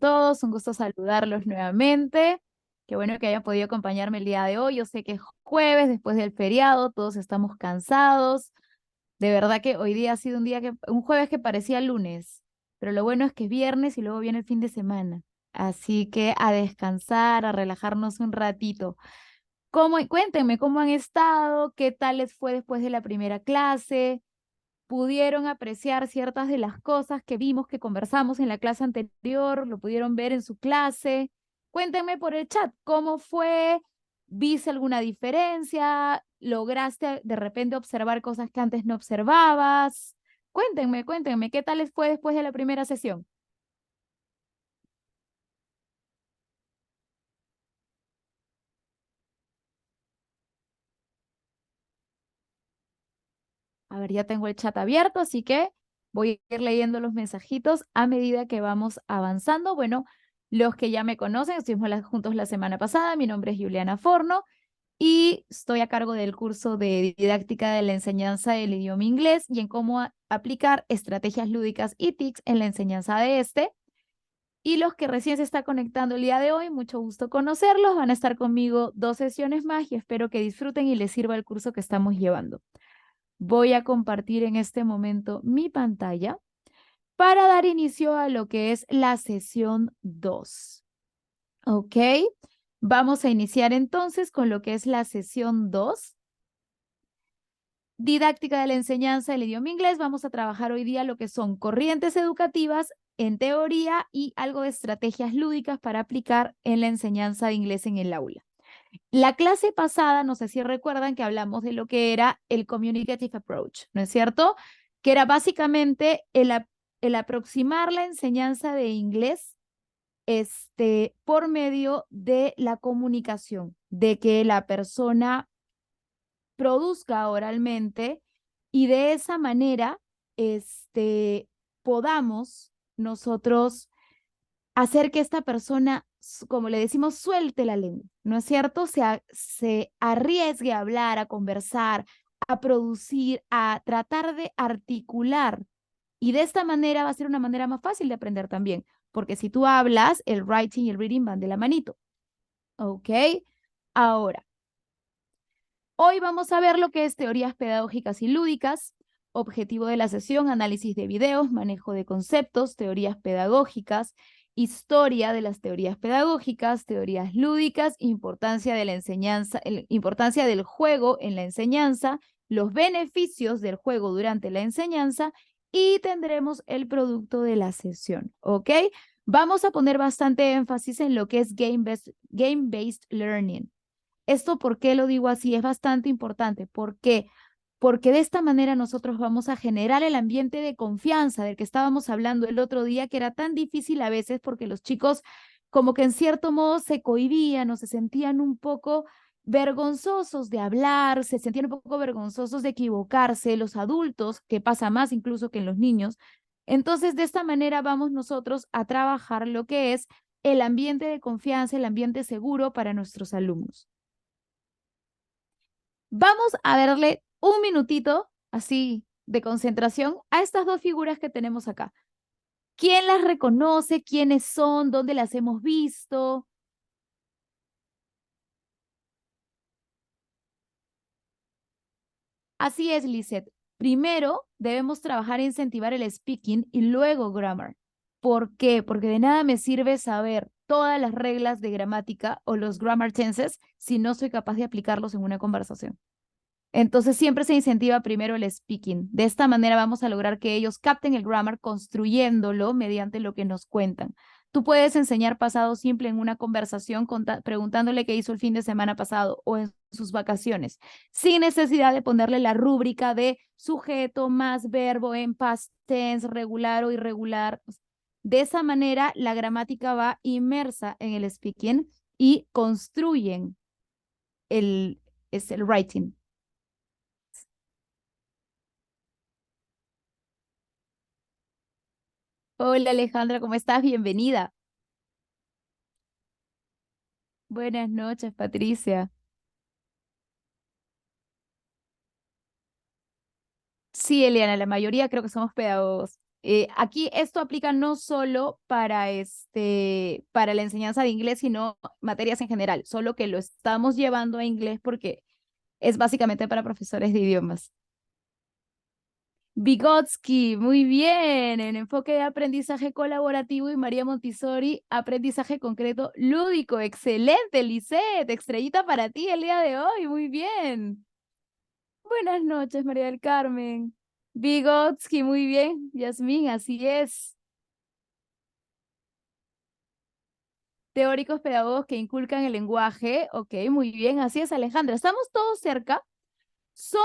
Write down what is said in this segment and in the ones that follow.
todos? Un gusto saludarlos nuevamente. Qué bueno que hayan podido acompañarme el día de hoy. Yo sé que es jueves, después del feriado, todos estamos cansados. De verdad que hoy día ha sido un jueves que parecía lunes, pero lo bueno es que es viernes y luego viene el fin de semana. Así que a descansar, a relajarnos un ratito. Cuéntenme cómo han estado, qué tal les fue después de la primera clase, pudieron apreciar ciertas de las cosas que vimos, que conversamos en la clase anterior, lo pudieron ver en su clase. Cuéntenme por el chat, ¿cómo fue? ¿Viste alguna diferencia? ¿Lograste de repente observar cosas que antes no observabas? Cuéntenme, ¿qué tal les fue después de la primera sesión? A ver, ya tengo el chat abierto, así que voy a ir leyendo los mensajitos a medida que vamos avanzando. Bueno, los que ya me conocen, estuvimos juntos la semana pasada. Mi nombre es Juliana Forno y estoy a cargo del curso de didáctica de la enseñanza del idioma inglés y en cómo aplicar estrategias lúdicas y TICs en la enseñanza de este. Y los que recién se están conectando el día de hoy, mucho gusto conocerlos. Van a estar conmigo 2 sesiones más y espero que disfruten y les sirva el curso que estamos llevando. Voy a compartir en este momento mi pantalla para dar inicio a lo que es la sesión 2. ¿Ok? Vamos a iniciar entonces con lo que es la sesión 2. Didáctica de la enseñanza del idioma inglés. Vamos a trabajar hoy día lo que son corrientes educativas en teoría y algo de estrategias lúdicas para aplicar en la enseñanza de inglés en el aula. La clase pasada, no sé si recuerdan que hablamos de lo que era el Communicative Approach, ¿no es cierto? Que era básicamente el aproximar la enseñanza de inglés por medio de la comunicación, de que la persona produzca oralmente y de esa manera podamos nosotros hacer que esta persona, como le decimos, suelte la lengua, ¿no es cierto? Se arriesgue a hablar, a conversar, a producir, a tratar de articular. Y de esta manera va a ser una manera más fácil de aprender también, porque si tú hablas, el writing y el reading van de la manito. ¿Ok? Ahora, hoy vamos a ver lo que es teorías pedagógicas y lúdicas, objetivo de la sesión, análisis de videos, manejo de conceptos, teorías pedagógicas, historia de las teorías pedagógicas, teorías lúdicas, importancia de la enseñanza, importancia del juego en la enseñanza, los beneficios del juego durante la enseñanza y tendremos el producto de la sesión, ¿ok? Vamos a poner bastante énfasis en lo que es game-based learning. Esto, ¿por qué lo digo así? Es bastante importante. ¿Por qué? Porque de esta manera nosotros vamos a generar el ambiente de confianza del que estábamos hablando el otro día, que era tan difícil a veces porque los chicos como que en cierto modo se cohibían o se sentían un poco vergonzosos de hablar, se sentían un poco vergonzosos de equivocarse, los adultos, que pasa más incluso que en los niños. Entonces, de esta manera vamos nosotros a trabajar lo que es el ambiente de confianza, el ambiente seguro para nuestros alumnos. Vamos a darle un minutito así de concentración a estas dos figuras que tenemos acá. ¿Quién las reconoce? ¿Quiénes son? ¿Dónde las hemos visto? Así es, Lisette. Primero debemos trabajar e incentivar el speaking y luego grammar. ¿Por qué? Porque de nada me sirve saber todas las reglas de gramática o los grammar tenses si no soy capaz de aplicarlos en una conversación. Entonces siempre se incentiva primero el speaking. De esta manera vamos a lograr que ellos capten el grammar construyéndolo mediante lo que nos cuentan. Tú puedes enseñar pasado simple en una conversación preguntándole qué hizo el fin de semana pasado o en sus vacaciones, sin necesidad de ponerle la rúbrica de sujeto más verbo en past tense, regular o irregular. De esa manera, la gramática va inmersa en el speaking y construyen el writing. Hola Alejandra, ¿cómo estás? Bienvenida. Buenas noches, Patricia. Sí, Eliana, la mayoría creo que somos pedagogos. Aquí esto aplica no solo para la enseñanza de inglés, sino materias en general, solo que lo estamos llevando a inglés porque es básicamente para profesores de idiomas. Vygotsky, muy bien, en enfoque de aprendizaje colaborativo, y María Montessori, aprendizaje concreto lúdico. Excelente, Lisette, estrellita para ti el día de hoy, muy bien. Buenas noches, María del Carmen. Vygotsky, muy bien. Yasmín, así es. Teóricos pedagogos que inculcan el lenguaje. Ok, muy bien, así es, Alejandra. Estamos todos cerca. Son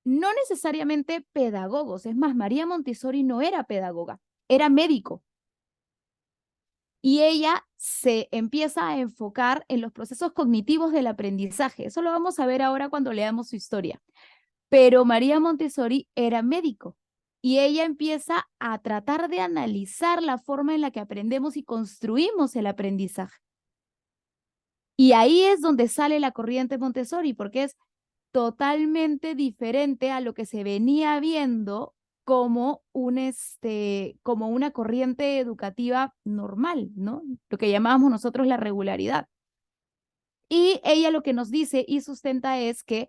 no necesariamente pedagogos. Es más, María Montessori no era pedagoga, era médico. Y ella se empieza a enfocar en los procesos cognitivos del aprendizaje. Eso lo vamos a ver ahora cuando leamos su historia. Pero María Montessori era médico y ella empieza a tratar de analizar la forma en la que aprendemos y construimos el aprendizaje. Y ahí es donde sale la corriente Montessori, porque es totalmente diferente a lo que se venía viendo como como una corriente educativa normal, ¿no? Lo que llamamos nosotros la regularidad. Y ella lo que nos dice y sustenta es que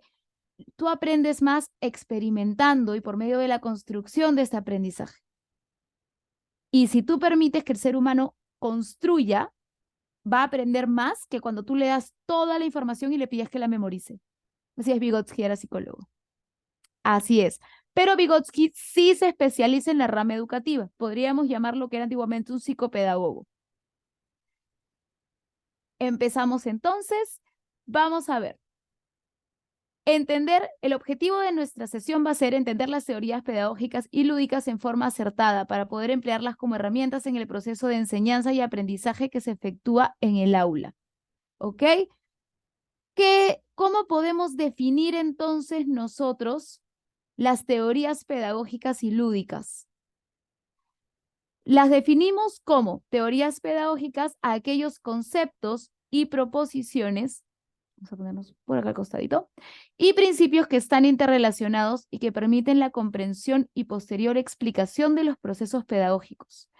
tú aprendes más experimentando y por medio de la construcción de este aprendizaje. Y si tú permites que el ser humano construya, va a aprender más que cuando tú le das toda la información y le pides que la memorice. Así es, Vygotsky era psicólogo. Así es. Pero Vygotsky sí se especializa en la rama educativa. Podríamos llamarlo que era antiguamente un psicopedagogo. Empezamos entonces. Vamos a ver. El objetivo de nuestra sesión va a ser entender las teorías pedagógicas y lúdicas en forma acertada para poder emplearlas como herramientas en el proceso de enseñanza y aprendizaje que se efectúa en el aula. ¿Ok? ¿Cómo podemos definir entonces nosotros las teorías pedagógicas y lúdicas? Las definimos como teorías pedagógicas a aquellos conceptos y proposiciones, vamos a ponernos por acá al costadito, y principios que están interrelacionados y que permiten la comprensión y posterior explicación de los procesos pedagógicos.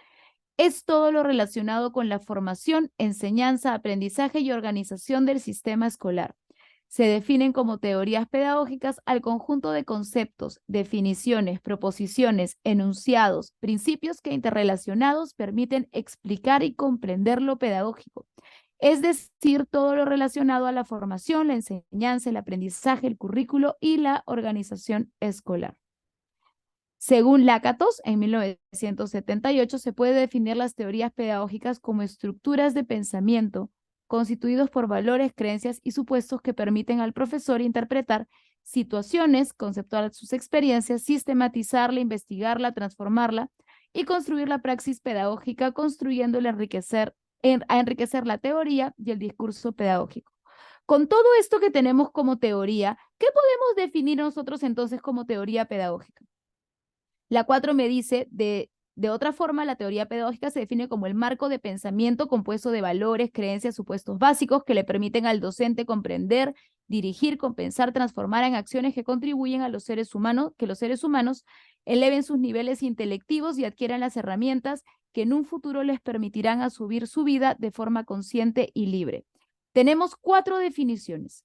Es todo lo relacionado con la formación, enseñanza, aprendizaje y organización del sistema escolar. Se definen como teorías pedagógicas al conjunto de conceptos, definiciones, proposiciones, enunciados, principios que interrelacionados permiten explicar y comprender lo pedagógico, es decir, todo lo relacionado a la formación, la enseñanza, el aprendizaje, el currículo y la organización escolar. Según Lakatos, en 1978, se puede definir las teorías pedagógicas como estructuras de pensamiento constituidos por valores, creencias y supuestos que permiten al profesor interpretar situaciones, conceptuar sus experiencias, sistematizarla, investigarla, transformarla y construir la praxis pedagógica, construyéndola a enriquecer la teoría y el discurso pedagógico. Con todo esto que tenemos como teoría, ¿qué podemos definir nosotros entonces como teoría pedagógica? La 4 me dice, de otra forma, la teoría pedagógica se define como el marco de pensamiento compuesto de valores, creencias, supuestos básicos que le permiten al docente comprender, dirigir, compensar, transformar en acciones que contribuyen a los seres humanos, que los seres humanos eleven sus niveles intelectivos y adquieran las herramientas que en un futuro les permitirán asumir su vida de forma consciente y libre. Tenemos cuatro definiciones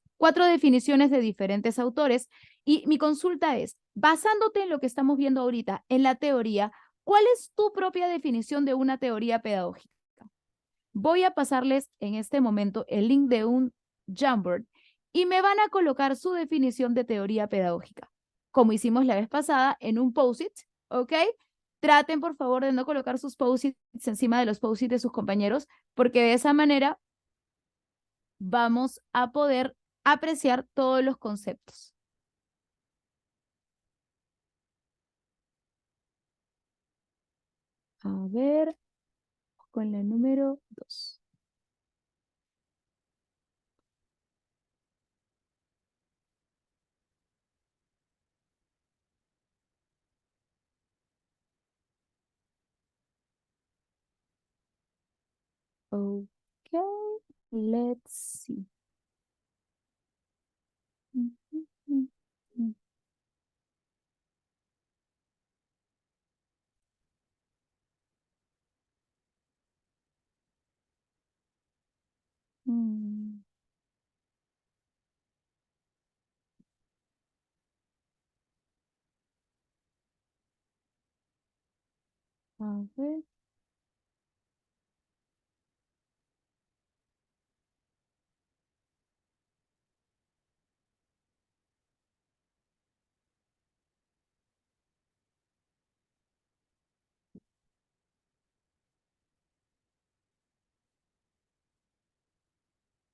de diferentes autores y mi consulta es, basándote en lo que estamos viendo ahorita, en la teoría, ¿cuál es tu propia definición de una teoría pedagógica? Voy a pasarles en este momento el link de un Jamboard y me van a colocar su definición de teoría pedagógica, como hicimos la vez pasada en un post-it, ¿ok? Traten, por favor, de no colocar sus post-its encima de los post-its de sus compañeros, porque de esa manera vamos a poder apreciar todos los conceptos. A ver, con la número 2. Ok, let's see. A ver.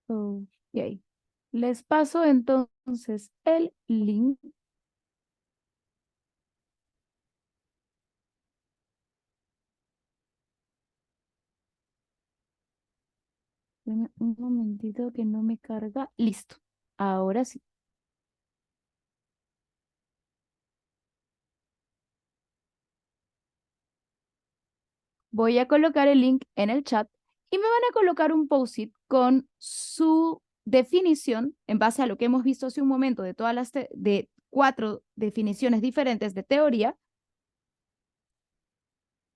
Ok. Les paso entonces el link. Deme un momentito que no me carga. Listo. Ahora sí. Voy a colocar el link en el chat y me van a colocar un post-it con su definición en base a lo que hemos visto hace un momento de todas las de 4 definiciones diferentes de teoría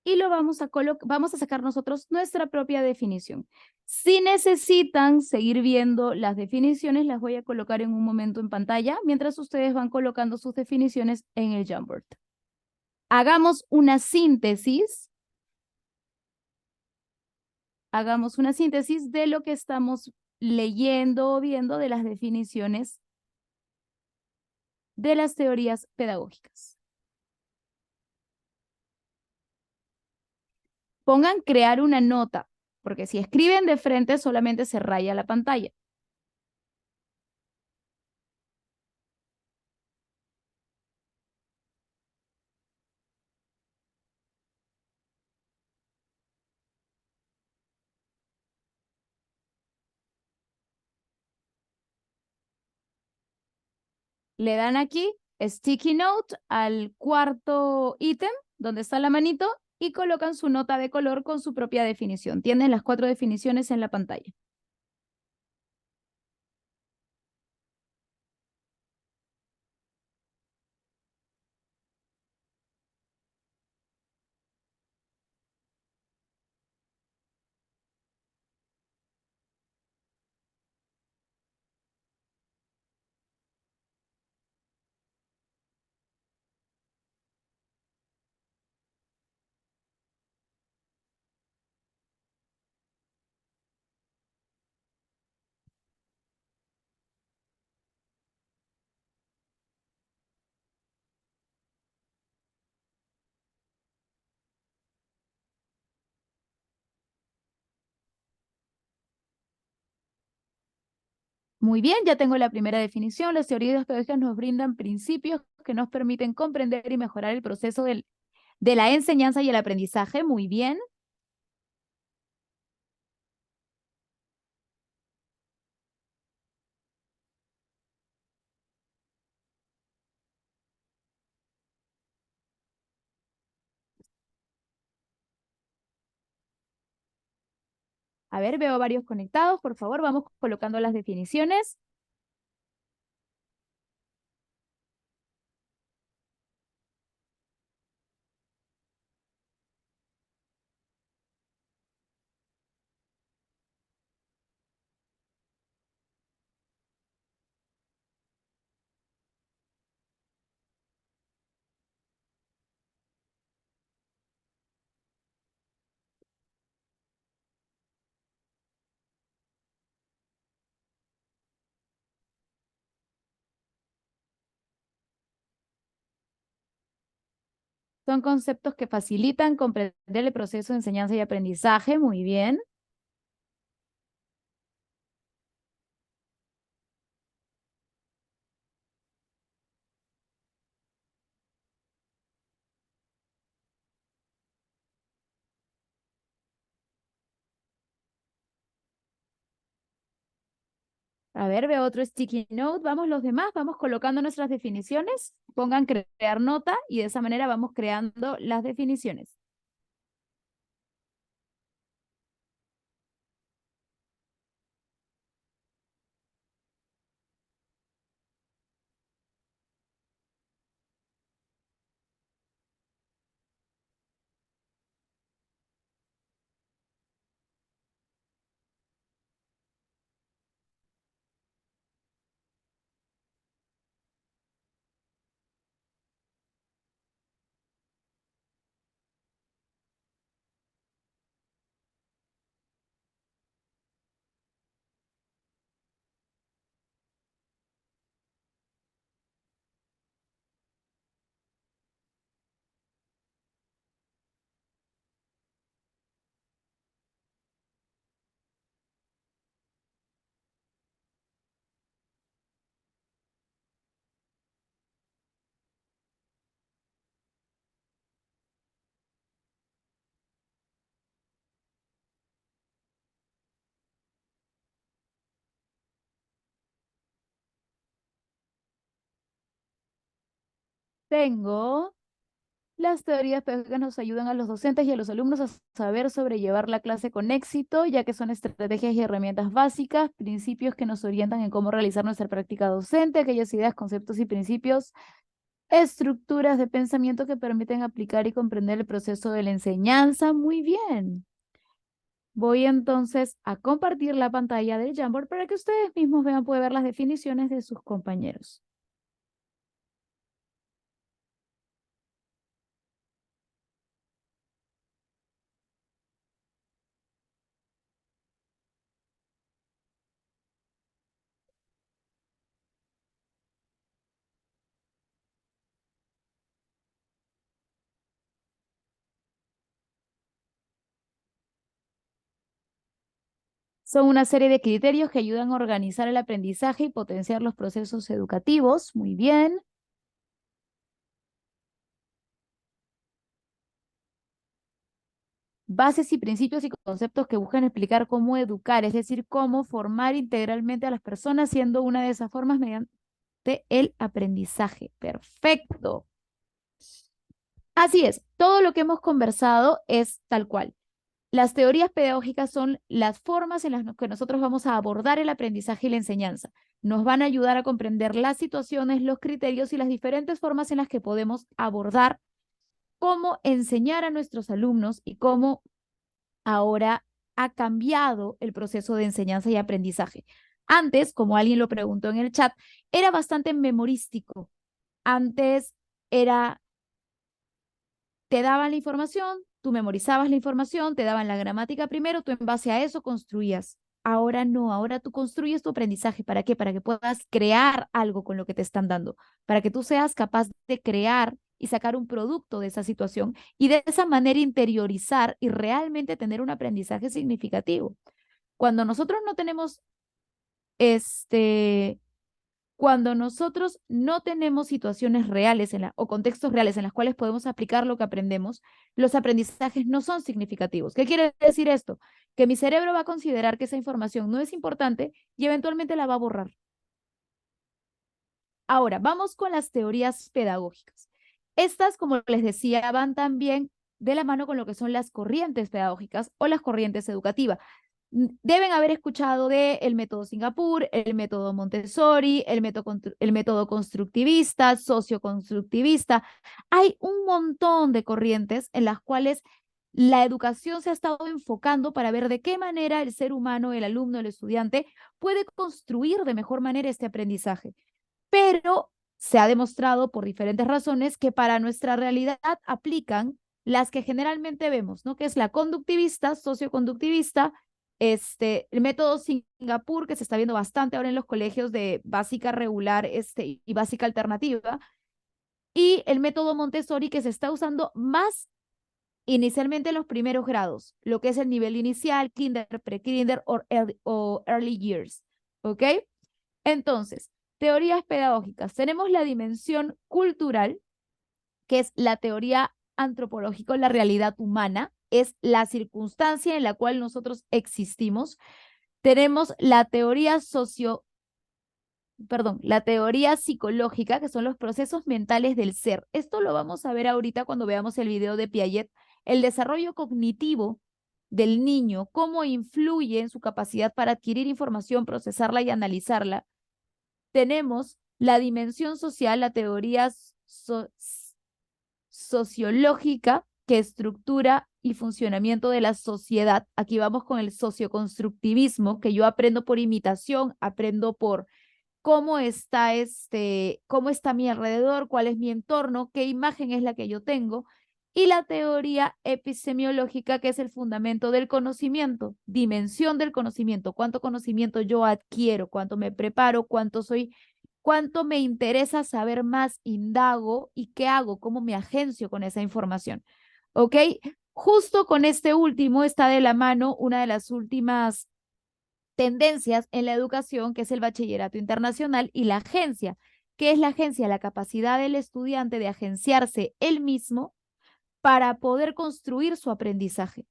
y lo vamos a sacar nosotros nuestra propia definición. Si necesitan seguir viendo las definiciones, las voy a colocar en un momento en pantalla mientras ustedes van colocando sus definiciones en el Jamboard. Hagamos una síntesis. Hagamos una síntesis de lo que estamos leyendo o viendo de las definiciones de las teorías pedagógicas. Pongan crear una nota, porque si escriben de frente solamente se raya la pantalla. Le dan aquí Sticky Note al cuarto ítem, donde está la manito, y colocan su nota de color con su propia definición. Tienen las 4 definiciones en la pantalla. Muy bien, ya tengo la primera definición. Las teorías pedagógicas nos brindan principios que nos permiten comprender y mejorar el proceso de la enseñanza y el aprendizaje. Muy bien. A ver, veo varios conectados. Por favor, vamos colocando las definiciones. Son conceptos que facilitan comprender el proceso de enseñanza y aprendizaje. Muy bien. A ver, veo otro sticky note. Vamos los demás, vamos colocando nuestras definiciones. Pongan crear nota y de esa manera vamos creando las definiciones. tengo las teorías pedagógicas nos ayudan a los docentes y a los alumnos a saber sobrellevar la clase con éxito, ya que son estrategias y herramientas básicas, principios que nos orientan en cómo realizar nuestra práctica docente, aquellas ideas, conceptos y principios, estructuras de pensamiento que permiten aplicar y comprender el proceso de la enseñanza. Muy bien. Voy entonces a compartir la pantalla del Jamboard para que ustedes mismos vean, pueden ver las definiciones de sus compañeros. Son una serie de criterios que ayudan a organizar el aprendizaje y potenciar los procesos educativos. Muy bien. Bases y principios y conceptos que buscan explicar cómo educar, es decir, cómo formar integralmente a las personas, siendo una de esas formas mediante el aprendizaje. Perfecto. Así es, todo lo que hemos conversado es tal cual. Las teorías pedagógicas son las formas en las que nosotros vamos a abordar el aprendizaje y la enseñanza. Nos van a ayudar a comprender las situaciones, los criterios y las diferentes formas en las que podemos abordar cómo enseñar a nuestros alumnos y cómo ahora ha cambiado el proceso de enseñanza y aprendizaje. Antes, como alguien lo preguntó en el chat, era bastante memorístico. Antes era te daban la información, tú memorizabas la información, te daban la gramática primero, tú en base a eso construías. Ahora no, ahora tú construyes tu aprendizaje. ¿Para qué? Para que puedas crear algo con lo que te están dando, para que tú seas capaz de crear y sacar un producto de esa situación y de esa manera interiorizar y realmente tener un aprendizaje significativo. Cuando nosotros no tenemos este cuando nosotros no tenemos situaciones reales o contextos reales en las cuales podemos aplicar lo que aprendemos, los aprendizajes no son significativos. ¿Qué quiere decir esto? Que mi cerebro va a considerar que esa información no es importante y eventualmente la va a borrar. Ahora, vamos con las teorías pedagógicas. Estas, como les decía, van también de la mano con lo que son las corrientes pedagógicas o las corrientes educativas. Deben haber escuchado de el método Singapur, el método Montessori, el método constructivista, socioconstructivista. Hay un montón de corrientes en las cuales la educación se ha estado enfocando para ver de qué manera el ser humano, el alumno, el estudiante puede construir de mejor manera este aprendizaje. Pero se ha demostrado por diferentes razones que para nuestra realidad aplican las que generalmente vemos, ¿no? Que es la conductivista, socioconductivista, el método Singapur, que se está viendo bastante ahora en los colegios de básica regular y básica alternativa, y el método Montessori, que se está usando más inicialmente en los primeros grados, lo que es el nivel inicial, kinder, pre-kinder o early years, ¿ok? Entonces, teorías pedagógicas. Tenemos la dimensión cultural, que es la teoría antropológica, la realidad humana, es la circunstancia en la cual nosotros existimos. Tenemos la teoría la teoría psicológica, que son los procesos mentales del ser. Esto lo vamos a ver ahorita cuando veamos el video de Piaget, el desarrollo cognitivo del niño, cómo influye en su capacidad para adquirir información, procesarla y analizarla. Tenemos la dimensión social, la teoría sociológica que estructura y funcionamiento de la sociedad. Aquí vamos con el socioconstructivismo, que yo aprendo por imitación, aprendo por cómo está mi alrededor, cuál es mi entorno, qué imagen es la que yo tengo. Y la teoría episemiológica, que es el fundamento del conocimiento, dimensión del conocimiento, cuánto conocimiento yo adquiero, cuánto me preparo, cuánto me interesa saber más, indago y qué hago, cómo me agencio con esa información. ¿Ok? Justo con este último está de la mano una de las últimas tendencias en la educación, que es el bachillerato internacional, y la agencia. ¿Qué es la agencia? La capacidad del estudiante de agenciarse él mismo para poder construir su aprendizaje.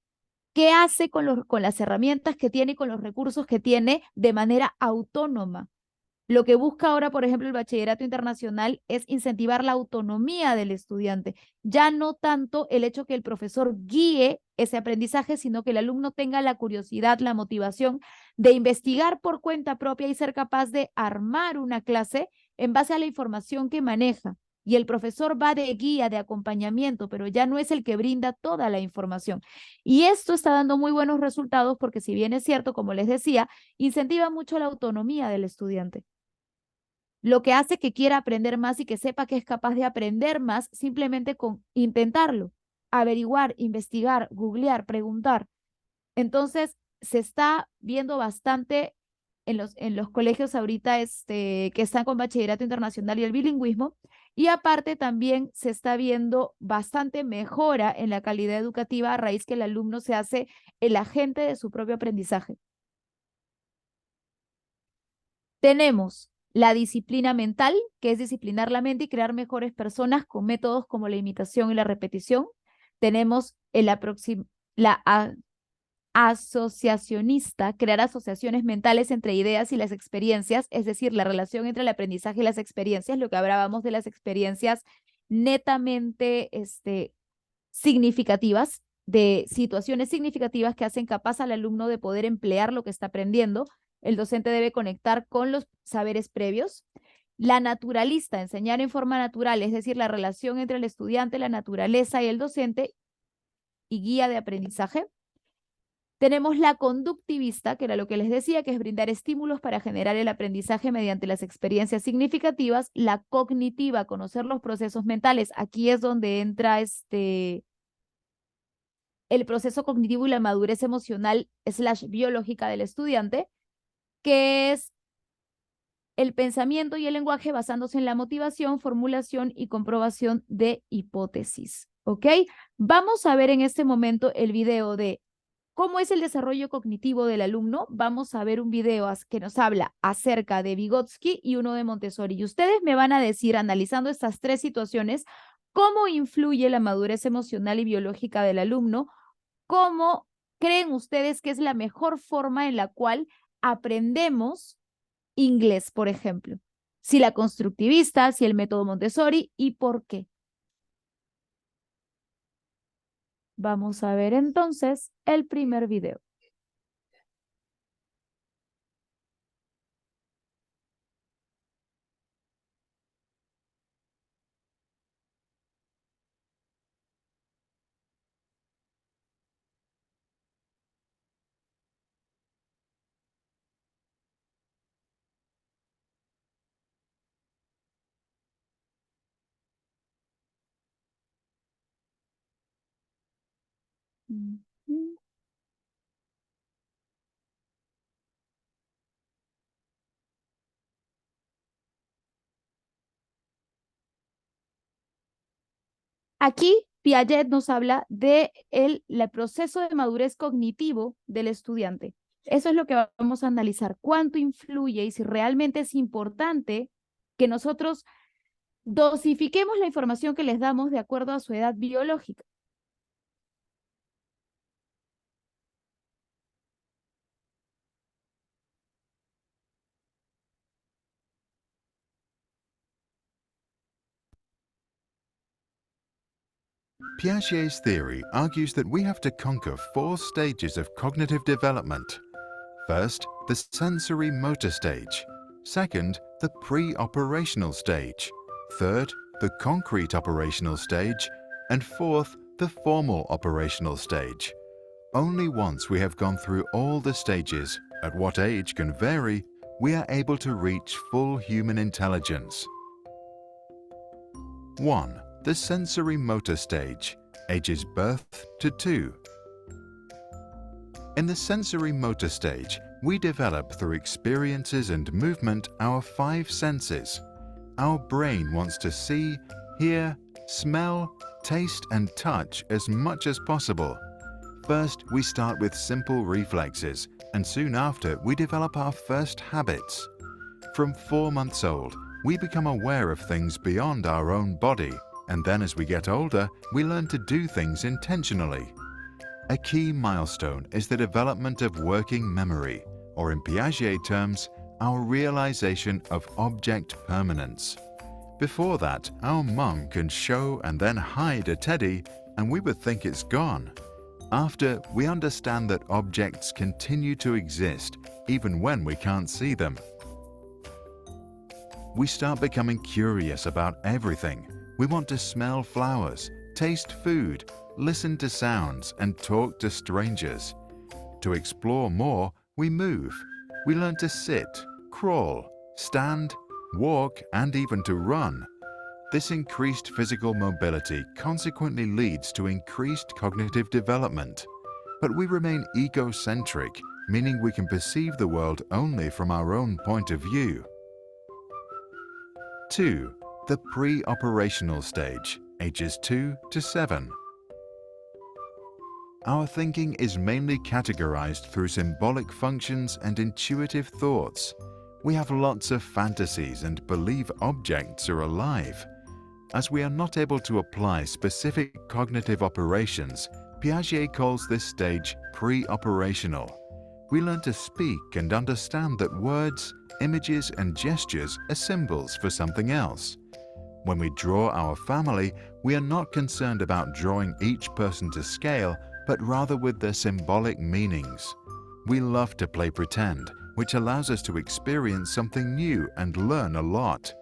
¿Qué hace con las herramientas que tiene y con los recursos que tiene de manera autónoma? Lo que busca ahora, por ejemplo, el bachillerato internacional es incentivar la autonomía del estudiante, ya no tanto el hecho que el profesor guíe ese aprendizaje, sino que el alumno tenga la curiosidad, la motivación de investigar por cuenta propia y ser capaz de armar una clase en base a la información que maneja. Y el profesor va de guía, de acompañamiento, pero ya no es el que brinda toda la información. Y esto está dando muy buenos resultados porque, si bien es cierto, como les decía, incentiva mucho la autonomía del estudiante, lo que hace que quiera aprender más y que sepa que es capaz de aprender más simplemente con intentarlo, averiguar, investigar, googlear, preguntar. Entonces, se está viendo bastante en los colegios ahorita que están con bachillerato internacional y el bilingüismo, y aparte también se está viendo bastante mejora en la calidad educativa a raíz que el alumno se hace el agente de su propio aprendizaje. Tenemos la disciplina mental, que es disciplinar la mente y crear mejores personas con métodos como la imitación y la repetición. Tenemos la asociacionista, crear asociaciones mentales entre ideas y las experiencias, es decir, la relación entre el aprendizaje y las experiencias, lo que hablábamos de las experiencias netamente significativas, de situaciones significativas que hacen capaz al alumno de poder emplear lo que está aprendiendo. El docente debe conectar con los saberes previos. La naturalista, enseñar en forma natural, es decir, la relación entre el estudiante, la naturaleza y el docente, y guía de aprendizaje. Tenemos la conductivista, que era lo que les decía, que es brindar estímulos para generar el aprendizaje mediante las experiencias significativas. La cognitiva, conocer los procesos mentales. Aquí es donde entra el proceso cognitivo y la madurez emocional / biológica del estudiante, que es el pensamiento y el lenguaje basándose en la motivación, formulación y comprobación de hipótesis. ¿Ok? Vamos a ver en este momento el video de cómo es el desarrollo cognitivo del alumno. Vamos a ver un video que nos habla acerca de Vygotsky y uno de Montessori. Y ustedes me van a decir, analizando estas tres situaciones, cómo influye la madurez emocional y biológica del alumno. ¿Cómo creen ustedes que es la mejor forma en la cual aprendemos inglés, por ejemplo? Si la constructivista, si el método Montessori, y por qué. Vamos a ver entonces el primer video. Ujú. Aquí Piaget nos habla de el proceso de madurez cognitivo del estudiante. Eso es lo que vamos a analizar. ¿Cuánto influye y si realmente es importante que nosotros dosifiquemos la información que les damos de acuerdo a su edad biológica? Piaget's theory argues that we have to conquer 4 stages of cognitive development. First, the sensory motor stage. Second, the pre-operational stage. Third, the concrete operational stage. And fourth, the formal operational stage. Only once we have gone through all the stages, at what age can vary, we are able to reach full human intelligence. 1. The sensory motor stage, ages birth to 2. In the sensory motor stage, we develop through experiences and movement our 5 senses. Our brain wants to see, hear, smell, taste and touch as much as possible. First, we start with simple reflexes, and soon after we develop our first habits. From 4 months old, we become aware of things beyond our own body, and then as we get older, we learn to do things intentionally. A key milestone is the development of working memory, or in Piaget terms, our realization of object permanence. Before that, our mum can show and then hide a teddy and we would think it's gone. After, we understand that objects continue to exist even when we can't see them. We start becoming curious about everything. We want to smell flowers, taste food, listen to sounds, and talk to strangers. To explore more, we move. We learn to sit, crawl, stand, walk, and even to run. This increased physical mobility consequently leads to increased cognitive development. But we remain egocentric, meaning we can perceive the world only from our own point of view. 2. The pre-operational stage, ages 2 to 7. Our thinking is mainly categorized through symbolic functions and intuitive thoughts. We have lots of fantasies and believe objects are alive. As we are not able to apply specific cognitive operations, Piaget calls this stage pre-operational. We learn to speak and understand that words, images, and gestures are symbols for something else. When we draw our family, we are not concerned about drawing each person to scale, but rather with their symbolic meanings. We love to play pretend, which allows us to experience something new and learn a lot.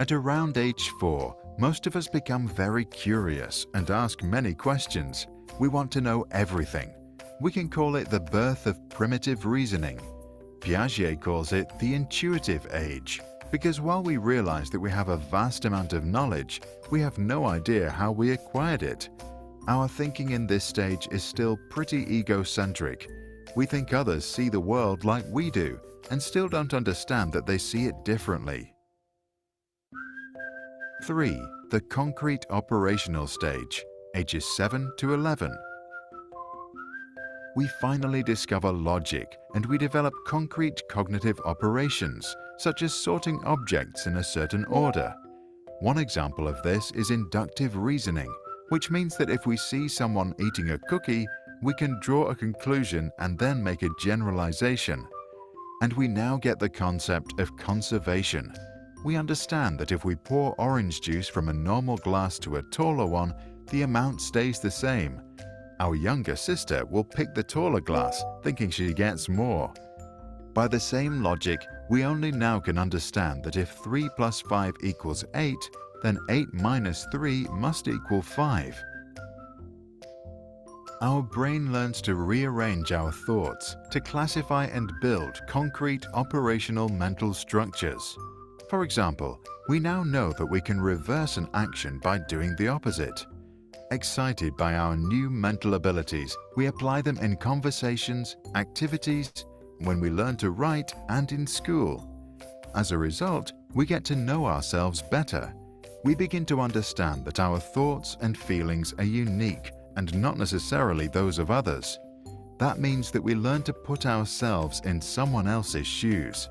At around age 4, most of us become very curious and ask many questions. We want to know everything. We can call it the birth of primitive reasoning. Piaget calls it the intuitive age, because while we realize that we have a vast amount of knowledge, we have no idea how we acquired it. Our thinking in this stage is still pretty egocentric. We think others see the world like we do, and still don't understand that they see it differently. 3. The concrete operational stage, ages 7 to 11. We finally discover logic and we develop concrete cognitive operations, such as sorting objects in a certain order. One example of this is inductive reasoning, which means that if we see someone eating a cookie, we can draw a conclusion and then make a generalization. And we now get the concept of conservation. We understand that if we pour orange juice from a normal glass to a taller one, the amount stays the same. Our younger sister will pick the taller glass, thinking she gets more. By the same logic, we only now can understand that if 3 plus 5 equals 8, then 8 minus 3 must equal 5. Our brain learns to rearrange our thoughts, to classify and build concrete operational mental structures. For example, we now know that we can reverse an action by doing the opposite. Excited by our new mental abilities, we apply them in conversations, activities, when we learn to write, and in school. As a result, we get to know ourselves better. We begin to understand that our thoughts and feelings are unique and not necessarily those of others. That means that we learn to put ourselves in someone else's shoes.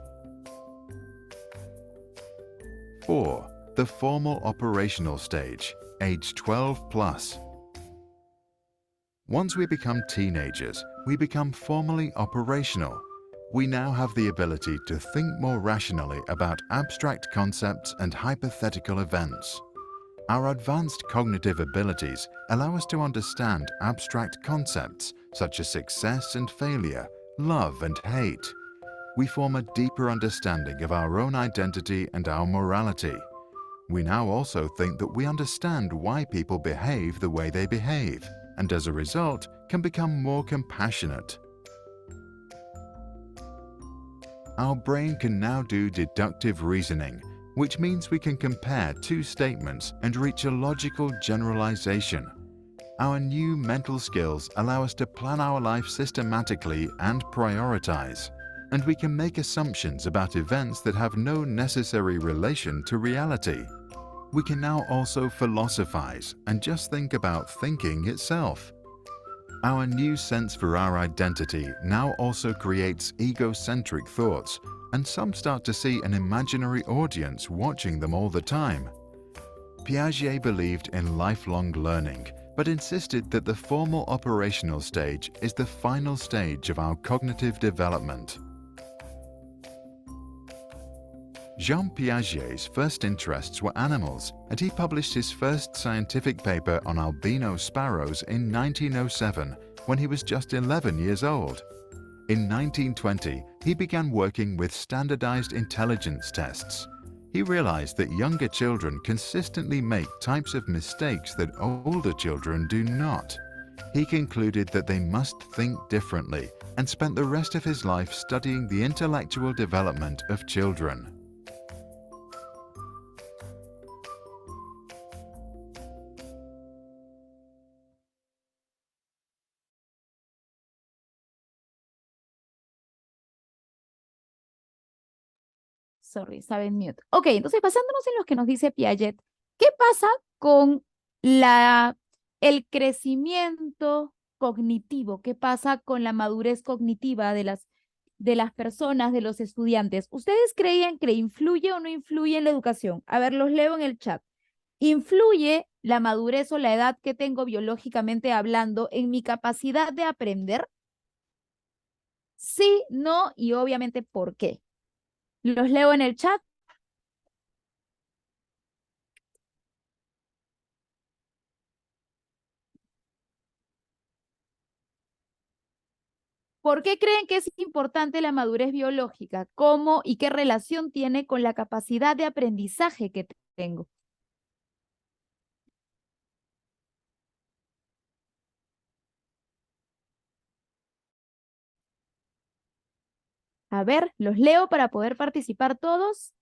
4. The formal operational stage, age 12 plus. Once we become teenagers, we become formally operational. We now have the ability to think more rationally about abstract concepts and hypothetical events. Our advanced cognitive abilities allow us to understand abstract concepts such as success and failure, love and hate. We form a deeper understanding of our own identity and our morality. We now also think that we understand why people behave the way they behave, and as a result, can become more compassionate. Our brain can now do deductive reasoning, which means we can compare two statements and reach a logical generalization. Our new mental skills allow us to plan our life systematically and prioritize, and we can make assumptions about events that have no necessary relation to reality. We can now also philosophize and just think about thinking itself. Our new sense for our identity now also creates egocentric thoughts, and some start to see an imaginary audience watching them all the time. Piaget believed in lifelong learning, but insisted that the formal operational stage is the final stage of our cognitive development. Jean Piaget's first interests were animals, and he published his first scientific paper on albino sparrows in 1907 when he was just 11 years old. In 1920, he began working with standardized intelligence tests. He realized that younger children consistently make types of mistakes that older children do not. He concluded that they must think differently and spent the rest of his life studying the intellectual development of children. Sorry, estaba en mute. Ok, entonces basándonos en lo que nos dice Piaget, ¿qué pasa con el crecimiento cognitivo? ¿Qué pasa con la madurez cognitiva de las personas, de los estudiantes? ¿Ustedes creían que influye o no influye en la educación? A ver, los leo en el chat. ¿Influye la madurez o la edad que tengo biológicamente hablando en mi capacidad de aprender? Sí, no y obviamente ¿por qué? Los leo en el chat. ¿Por qué creen que es importante la madurez biológica? ¿Cómo y qué relación tiene con la capacidad de aprendizaje que tengo? A ver, los leo para poder participar todos.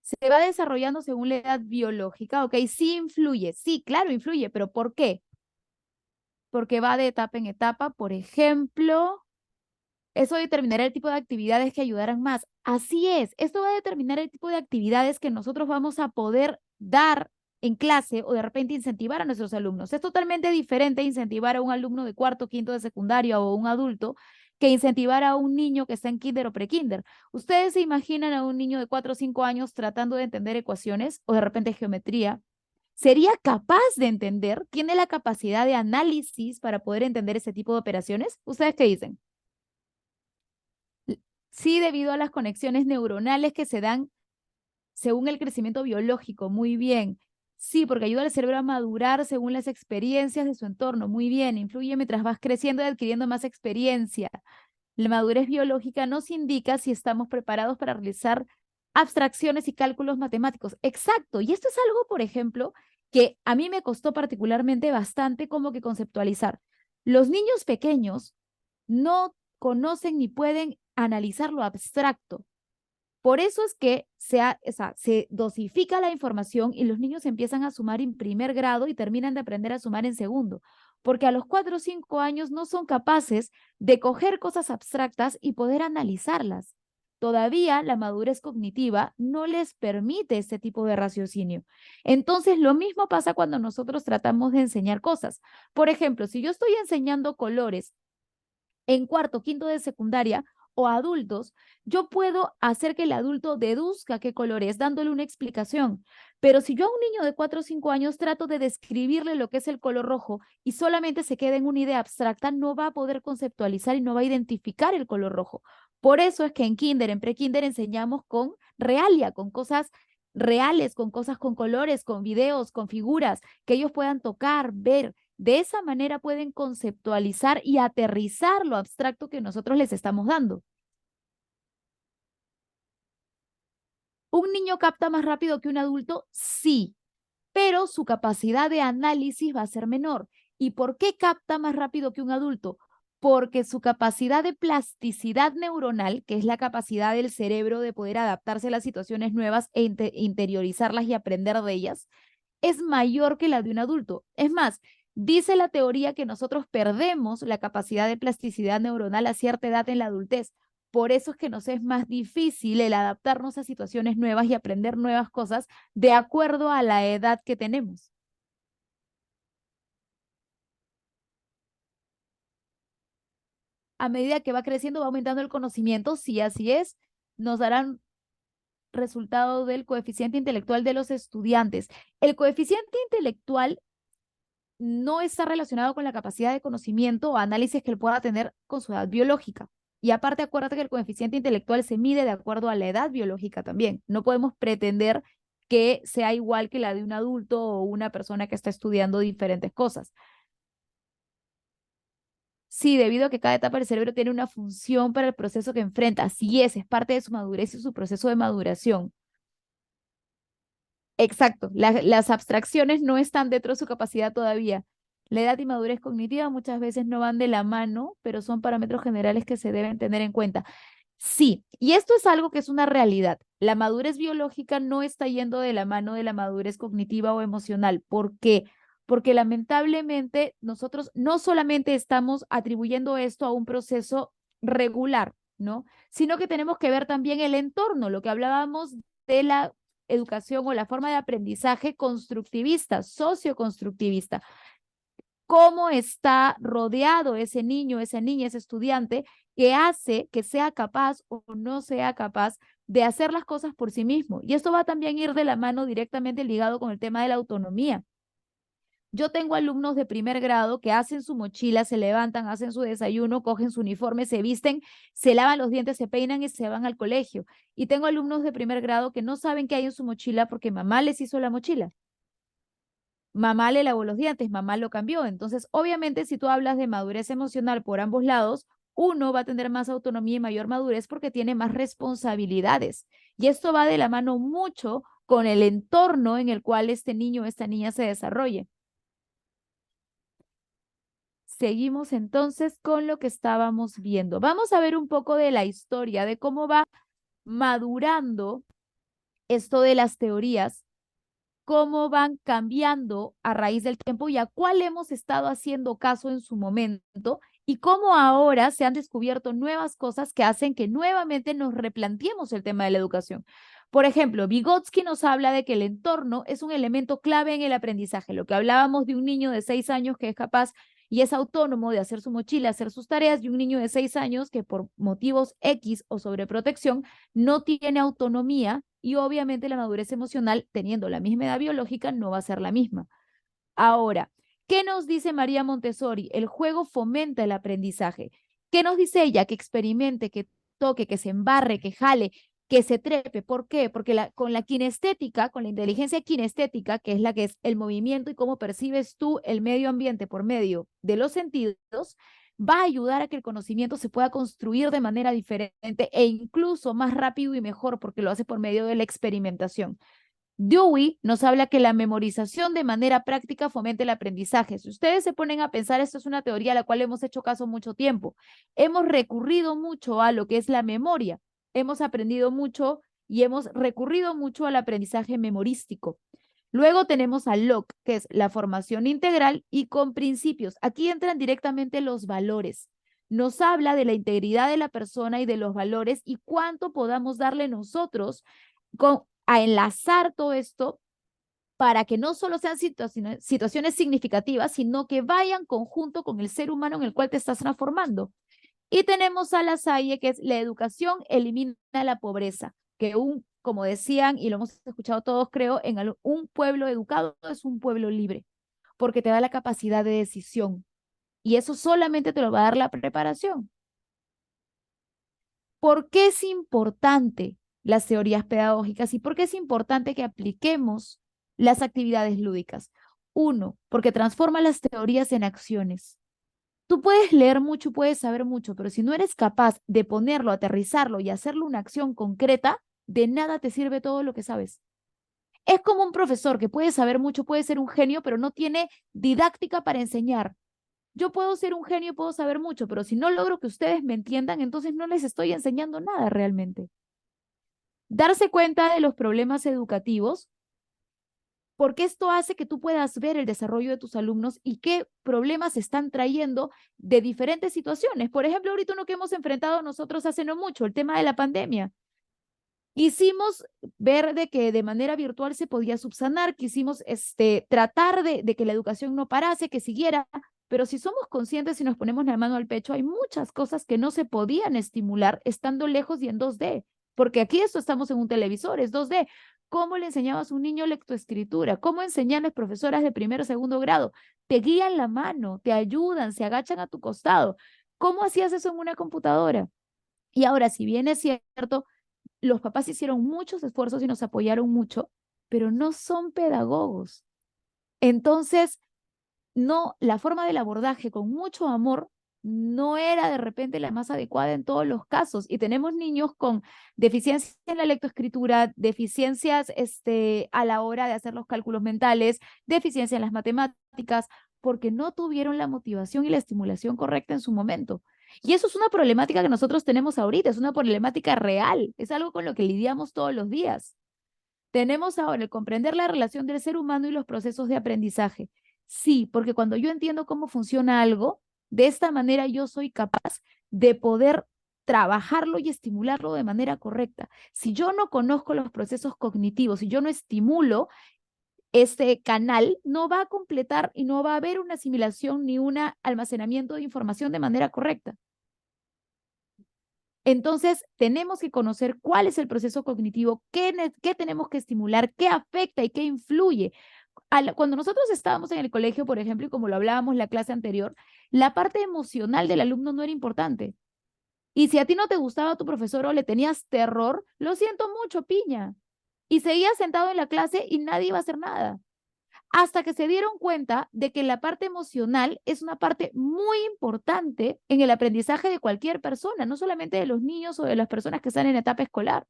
Se va desarrollando según la edad biológica, ¿ok? Sí influye, sí, claro, influye, pero ¿por qué? Porque va de etapa en etapa, por ejemplo, eso determinará el tipo de actividades que ayudarán más. Así es, esto va a determinar el tipo de actividades que nosotros vamos a poder dar en clase o de repente incentivar a nuestros alumnos. Es totalmente diferente incentivar a un alumno de cuarto, quinto de secundaria o un adulto que incentivar a un niño que está en kinder o prekinder. ¿Ustedes se imaginan a un niño de 4 o 5 años tratando de entender ecuaciones o de repente geometría? ¿Sería capaz de entender? ¿Tiene la capacidad de análisis para poder entender ese tipo de operaciones? ¿Ustedes qué dicen? Sí, debido a las conexiones neuronales que se dan según el crecimiento biológico. Muy bien. Sí, porque ayuda al cerebro a madurar según las experiencias de su entorno. Muy bien. Influye mientras vas creciendo y adquiriendo más experiencia. La madurez biológica nos indica si estamos preparados para realizar abstracciones y cálculos matemáticos. Exacto. Y esto es algo, por ejemplo, que a mí me costó particularmente bastante como que conceptualizar. Los niños pequeños no conocen ni pueden analizar lo abstracto. Por eso es que se dosifica la información y los niños empiezan a sumar en primer grado y terminan de aprender a sumar en segundo, porque a los 4 o 5 años no son capaces de coger cosas abstractas y poder analizarlas. Todavía la madurez cognitiva no les permite este tipo de raciocinio. Entonces, lo mismo pasa cuando nosotros tratamos de enseñar cosas. Por ejemplo, si yo estoy enseñando colores en cuarto, quinto de secundaria o adultos, yo puedo hacer que el adulto deduzca qué color es, dándole una explicación. Pero si yo a un niño de 4 o 5 años trato de describirle lo que es el color rojo y solamente se queda en una idea abstracta, no va a poder conceptualizar y no va a identificar el color rojo. Por eso es que en kinder, en prekinder, enseñamos con realia, con cosas reales, con cosas con colores, con videos, con figuras, que ellos puedan tocar, ver. De esa manera pueden conceptualizar y aterrizar lo abstracto que nosotros les estamos dando. ¿Un niño capta más rápido que un adulto? Sí, pero su capacidad de análisis va a ser menor. ¿Y por qué capta más rápido que un adulto? Porque su capacidad de plasticidad neuronal, que es la capacidad del cerebro de poder adaptarse a las situaciones nuevas e interiorizarlas y aprender de ellas, es mayor que la de un adulto. Es más, dice la teoría que nosotros perdemos la capacidad de plasticidad neuronal a cierta edad en la adultez. Por eso es que nos es más difícil el adaptarnos a situaciones nuevas y aprender nuevas cosas de acuerdo a la edad que tenemos. A medida que va creciendo, va aumentando el conocimiento, si así es, nos darán resultado del coeficiente intelectual de los estudiantes. El coeficiente intelectual no está relacionado con la capacidad de conocimiento o análisis que él pueda tener con su edad biológica. Y aparte, acuérdate que el coeficiente intelectual se mide de acuerdo a la edad biológica también. No podemos pretender que sea igual que la de un adulto o una persona que está estudiando diferentes cosas. Sí, debido a que cada etapa del cerebro tiene una función para el proceso que enfrenta. Así es parte de su madurez y su proceso de maduración. Exacto, las abstracciones no están dentro de su capacidad todavía. La edad y madurez cognitiva muchas veces no van de la mano, pero son parámetros generales que se deben tener en cuenta. Sí, y esto es algo que es una realidad. La madurez biológica no está yendo de la mano de la madurez cognitiva o emocional. ¿Por qué? Porque lamentablemente nosotros no solamente estamos atribuyendo esto a un proceso regular, ¿no? Sino que tenemos que ver también el entorno, lo que hablábamos de la educación o la forma de aprendizaje constructivista, socioconstructivista. Cómo está rodeado ese niño, esa niña, ese estudiante que hace que sea capaz o no sea capaz de hacer las cosas por sí mismo. Y esto va también a ir de la mano directamente ligado con el tema de la autonomía. Yo tengo alumnos de primer grado que hacen su mochila, se levantan, hacen su desayuno, cogen su uniforme, se visten, se lavan los dientes, se peinan y se van al colegio. Y tengo alumnos de primer grado que no saben qué hay en su mochila porque mamá les hizo la mochila. Mamá le lavó los dientes, mamá lo cambió. Entonces, obviamente, si tú hablas de madurez emocional por ambos lados, uno va a tener más autonomía y mayor madurez porque tiene más responsabilidades. Y esto va de la mano mucho con el entorno en el cual este niño o esta niña se desarrolle. Seguimos entonces con lo que estábamos viendo. Vamos a ver un poco de la historia, de cómo va madurando esto de las teorías, cómo van cambiando a raíz del tiempo y a cuál hemos estado haciendo caso en su momento y cómo ahora se han descubierto nuevas cosas que hacen que nuevamente nos replanteemos el tema de la educación. Por ejemplo, Vygotsky nos habla de que el entorno es un elemento clave en el aprendizaje. Lo que hablábamos de un niño de 6 años que es capaz y es autónomo de hacer su mochila, hacer sus tareas, y un niño de 6 años que por motivos X o sobreprotección no tiene autonomía y obviamente la madurez emocional, teniendo la misma edad biológica, no va a ser la misma. Ahora, ¿qué nos dice María Montessori? El juego fomenta el aprendizaje. ¿Qué nos dice ella? Que experimente, que toque, que se embarre, que jale, que se trepe. ¿Por qué? Porque con la kinestética, con la inteligencia kinestética, que es la que es el movimiento y cómo percibes tú el medio ambiente por medio de los sentidos, va a ayudar a que el conocimiento se pueda construir de manera diferente e incluso más rápido y mejor porque lo hace por medio de la experimentación. Dewey nos habla que la memorización de manera práctica fomenta el aprendizaje. Si ustedes se ponen a pensar, esto es una teoría a la cual hemos hecho caso mucho tiempo. Hemos recurrido mucho a lo que es la memoria. Hemos aprendido mucho y hemos recurrido mucho al aprendizaje memorístico. Luego tenemos a Locke, que es la formación integral y con principios. Aquí entran directamente los valores. Nos habla de la integridad de la persona y de los valores y cuánto podamos darle nosotros a enlazar todo esto para que no solo sean situaciones significativas, sino que vayan conjunto con el ser humano en el cual te estás transformando. Y tenemos a La Salle, que es la educación elimina la pobreza, que como decían, y lo hemos escuchado todos, creo, un pueblo educado es un pueblo libre, porque te da la capacidad de decisión. Y eso solamente te lo va a dar la preparación. ¿Por qué es importante las teorías pedagógicas y por qué es importante que apliquemos las actividades lúdicas? Uno, porque transforma las teorías en acciones. Tú puedes leer mucho, puedes saber mucho, pero si no eres capaz de ponerlo, aterrizarlo y hacerlo una acción concreta, de nada te sirve todo lo que sabes. Es como un profesor que puede saber mucho, puede ser un genio, pero no tiene didáctica para enseñar. Yo puedo ser un genio, puedo saber mucho, pero si no logro que ustedes me entiendan, entonces no les estoy enseñando nada realmente. Darse cuenta de los problemas educativos, porque esto hace que tú puedas ver el desarrollo de tus alumnos y qué problemas están trayendo de diferentes situaciones. Por ejemplo, ahorita uno que hemos enfrentado nosotros hace no mucho, el tema de la pandemia. Quisimos ver de que de manera virtual se podía subsanar, quisimos tratar de que la educación no parase, que siguiera, pero si somos conscientes y nos ponemos la mano al pecho, hay muchas cosas que no se podían estimular estando lejos y en 2D, porque aquí esto estamos en un televisor, es 2D. ¿Cómo le enseñabas a un niño lectoescritura? ¿Cómo enseñarles profesoras de primero o segundo grado? Te guían la mano, te ayudan, se agachan a tu costado. ¿Cómo hacías eso en una computadora? Y ahora, si bien es cierto, los papás hicieron muchos esfuerzos y nos apoyaron mucho, pero no son pedagogos. Entonces, no, la forma del abordaje con mucho amor no era de repente la más adecuada en todos los casos. Y tenemos niños con deficiencias en la lectoescritura, deficiencias a la hora de hacer los cálculos mentales, deficiencia en las matemáticas, porque no tuvieron la motivación y la estimulación correcta en su momento. Y eso es una problemática que nosotros tenemos ahorita, es una problemática real, es algo con lo que lidiamos todos los días. Tenemos ahora el comprender la relación del ser humano y los procesos de aprendizaje. Sí, porque cuando yo entiendo cómo funciona algo, de esta manera yo soy capaz de poder trabajarlo y estimularlo de manera correcta. Si yo no conozco los procesos cognitivos, si yo no estimulo este canal, no va a completar y no va a haber una asimilación ni un almacenamiento de información de manera correcta. Entonces, tenemos que conocer cuál es el proceso cognitivo, qué tenemos que estimular, qué afecta y qué influye. Cuando nosotros estábamos en el colegio, por ejemplo, y como lo hablábamos en la clase anterior, la parte emocional del alumno no era importante. Y si a ti no te gustaba tu profesor o le tenías terror, lo siento mucho, piña. Y seguías sentado en la clase y nadie iba a hacer nada, hasta que se dieron cuenta de que la parte emocional es una parte muy importante en el aprendizaje de cualquier persona, no solamente de los niños o de las personas que están en etapa escolar.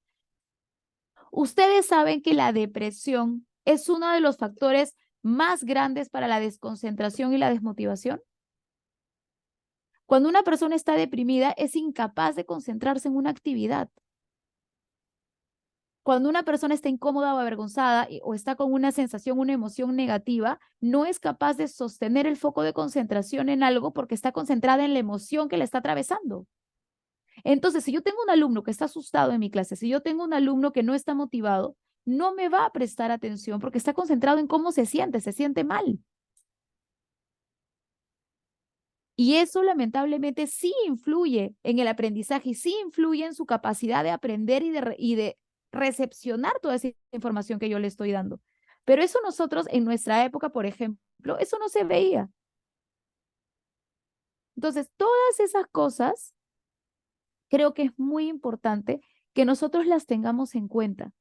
Ustedes saben que la depresión es uno de los factores más grandes para la desconcentración y la desmotivación. Cuando una persona está deprimida, es incapaz de concentrarse en una actividad. Cuando una persona está incómoda o avergonzada o está con una sensación, una emoción negativa, no es capaz de sostener el foco de concentración en algo porque está concentrada en la emoción que le está atravesando. Entonces, si yo tengo un alumno que está asustado en mi clase, si yo tengo un alumno que no está motivado, no me va a prestar atención porque está concentrado en cómo se siente mal. Y eso lamentablemente sí influye en el aprendizaje y sí influye en su capacidad de aprender y de recepcionar toda esa información que yo le estoy dando. Pero eso nosotros en nuestra época, por ejemplo, eso no se veía. Entonces, todas esas cosas creo que es muy importante que nosotros las tengamos en cuenta.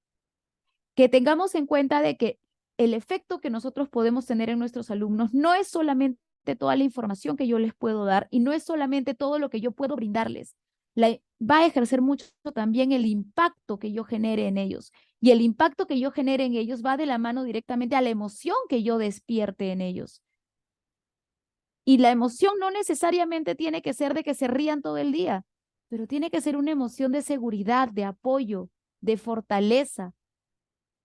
Que tengamos en cuenta de que el efecto que nosotros podemos tener en nuestros alumnos no es solamente toda la información que yo les puedo dar y no es solamente todo lo que yo puedo brindarles. Va a ejercer mucho también el impacto que yo genere en ellos. Y el impacto que yo genere en ellos va de la mano directamente a la emoción que yo despierte en ellos. Y la emoción no necesariamente tiene que ser de que se rían todo el día, pero tiene que ser una emoción de seguridad, de apoyo, de fortaleza,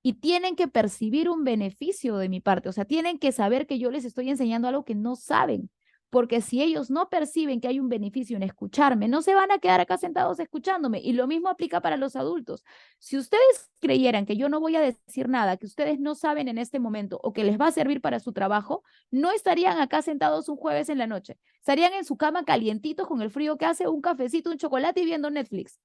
y tienen que percibir un beneficio de mi parte, o sea, tienen que saber que yo les estoy enseñando algo que no saben, porque si ellos no perciben que hay un beneficio en escucharme, no se van a quedar acá sentados escuchándome, y lo mismo aplica para los adultos. Si ustedes creyeran que yo no voy a decir nada, que ustedes no saben en este momento o que les va a servir para su trabajo, no estarían acá sentados un jueves en la noche, estarían en su cama calientitos con el frío que hace, un cafecito, un chocolate y viendo Netflix.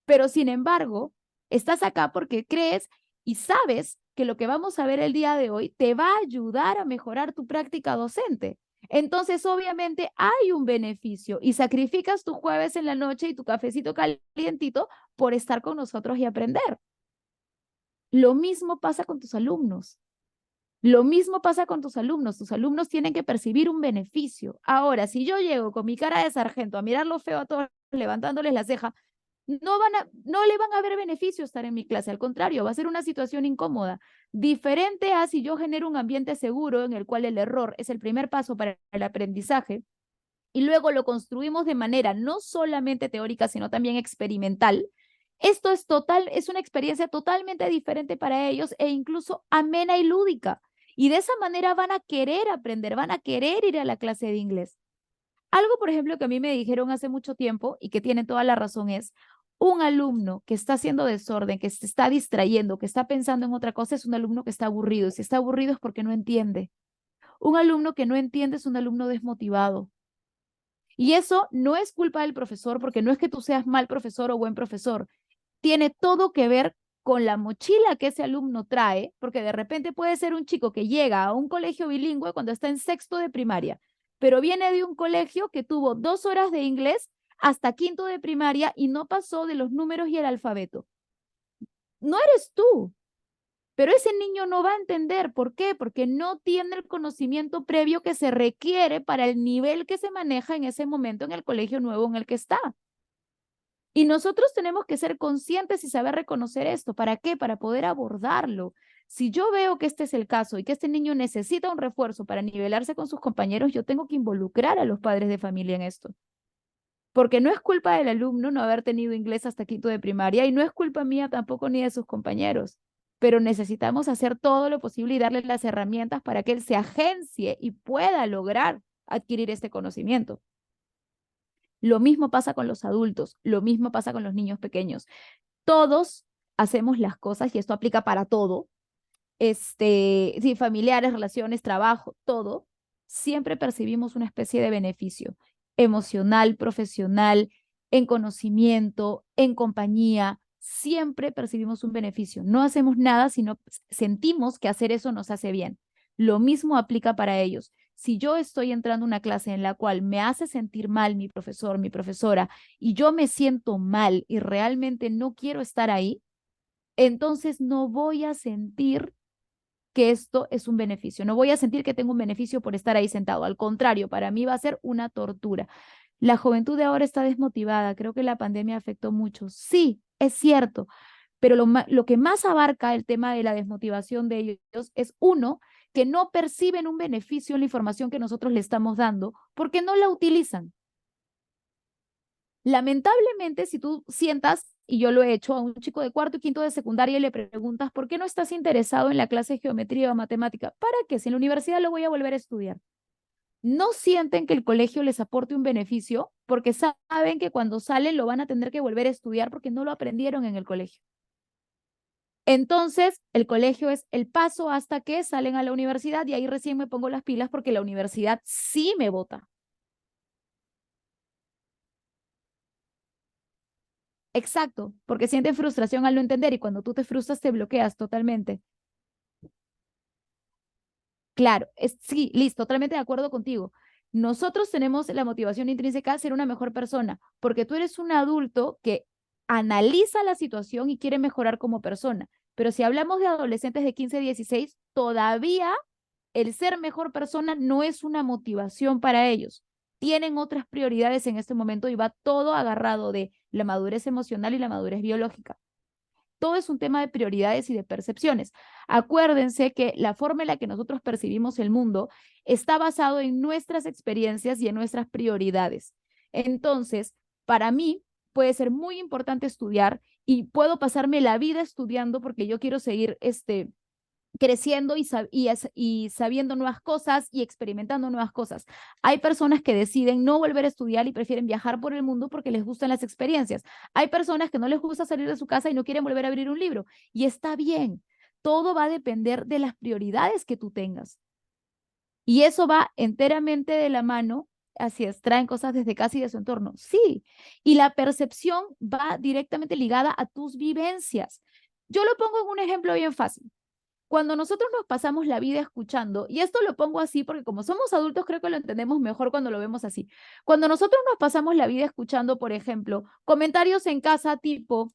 Pero sin embargo, estás acá porque crees y sabes que lo que vamos a ver el día de hoy te va a ayudar a mejorar tu práctica docente. Entonces, obviamente, hay un beneficio y sacrificas tu jueves en la noche y tu cafecito calientito por estar con nosotros y aprender. Lo mismo pasa con tus alumnos. Lo mismo pasa con tus alumnos. Tus alumnos tienen que percibir un beneficio. Ahora, si yo llego con mi cara de sargento a mirarlo feo a todos, levantándoles la ceja, no le van a ver beneficio estar en mi clase, al contrario, va a ser una situación incómoda, diferente a si yo genero un ambiente seguro en el cual el error es el primer paso para el aprendizaje y luego lo construimos de manera no solamente teórica, sino también experimental. Esto es una experiencia totalmente diferente para ellos e incluso amena y lúdica. Y de esa manera van a querer aprender, van a querer ir a la clase de inglés. Algo, por ejemplo, que a mí me dijeron hace mucho tiempo y que tiene toda la razón es, un alumno que está haciendo desorden, que se está distrayendo, que está pensando en otra cosa, es un alumno que está aburrido. Y si está aburrido es porque no entiende. Un alumno que no entiende es un alumno desmotivado. Y eso no es culpa del profesor, porque no es que tú seas mal profesor o buen profesor. Tiene todo que ver con la mochila que ese alumno trae, porque de repente puede ser un chico que llega a un colegio bilingüe cuando está en sexto de primaria, pero viene de un colegio que tuvo 2 horas de inglés hasta quinto de primaria y no pasó de los números y el alfabeto. No eres tú, pero ese niño no va a entender. ¿Por qué? Porque no tiene el conocimiento previo que se requiere para el nivel que se maneja en ese momento en el colegio nuevo en el que está. Y nosotros tenemos que ser conscientes y saber reconocer esto. ¿Para qué? Para poder abordarlo. Si yo veo que este es el caso y que este niño necesita un refuerzo para nivelarse con sus compañeros, yo tengo que involucrar a los padres de familia en esto. Porque no es culpa del alumno no haber tenido inglés hasta quinto de primaria y no es culpa mía tampoco ni de sus compañeros. Pero necesitamos hacer todo lo posible y darle las herramientas para que él se agencie y pueda lograr adquirir este conocimiento. Lo mismo pasa con los adultos, lo mismo pasa con los niños pequeños. Todos hacemos las cosas y esto aplica para todo. Sí, familiares, relaciones, trabajo, todo. Siempre percibimos una especie de beneficio emocional, profesional, en conocimiento, en compañía. Siempre percibimos un beneficio. No hacemos nada, sino sentimos que hacer eso nos hace bien. Lo mismo aplica para ellos. Si yo estoy entrando a una clase en la cual me hace sentir mal mi profesor, mi profesora, y yo me siento mal y realmente no quiero estar ahí, entonces no voy a sentir que esto es un beneficio. No voy a sentir que tengo un beneficio por estar ahí sentado. Al contrario, para mí va a ser una tortura. La juventud de ahora está desmotivada. Creo que la pandemia afectó mucho. Sí, es cierto, pero lo que más abarca el tema de la desmotivación de ellos es uno, que no perciben un beneficio en la información que nosotros le estamos dando porque no la utilizan. Lamentablemente, si tú sientas, y yo lo he hecho, a un chico de cuarto y quinto de secundaria y le preguntas, ¿por qué no estás interesado en la clase de geometría o matemática? ¿Para qué? Si en la universidad lo voy a volver a estudiar. No sienten que el colegio les aporte un beneficio porque saben que cuando salen lo van a tener que volver a estudiar porque no lo aprendieron en el colegio. Entonces, el colegio es el paso hasta que salen a la universidad y ahí recién me pongo las pilas porque la universidad sí me vota. Exacto, porque sienten frustración al no entender y cuando tú te frustras te bloqueas totalmente. Claro, sí, listo, totalmente de acuerdo contigo. Nosotros tenemos la motivación intrínseca de ser una mejor persona, porque tú eres un adulto que analiza la situación y quiere mejorar como persona. Pero si hablamos de adolescentes de 15, 16, todavía el ser mejor persona no es una motivación para ellos. Tienen otras prioridades en este momento y va todo agarrado de la madurez emocional y la madurez biológica. Todo es un tema de prioridades y de percepciones. Acuérdense que la forma en la que nosotros percibimos el mundo está basado en nuestras experiencias y en nuestras prioridades. Entonces, para mí puede ser muy importante estudiar y puedo pasarme la vida estudiando porque yo quiero seguir creciendo y sabiendo nuevas cosas y experimentando nuevas cosas. Hay personas que deciden no volver a estudiar y prefieren viajar por el mundo porque les gustan las experiencias. Hay personas que no les gusta salir de su casa y no quieren volver a abrir un libro. Y está bien. Todo va a depender de las prioridades que tú tengas. Y eso va enteramente de la mano, así es, traen cosas desde casa y de su entorno. Sí. Y la percepción va directamente ligada a tus vivencias. Yo lo pongo en un ejemplo bien fácil. Cuando nosotros nos pasamos la vida escuchando, y esto lo pongo así porque como somos adultos creo que lo entendemos mejor cuando lo vemos así. Cuando nosotros nos pasamos la vida escuchando, por ejemplo, comentarios en casa tipo,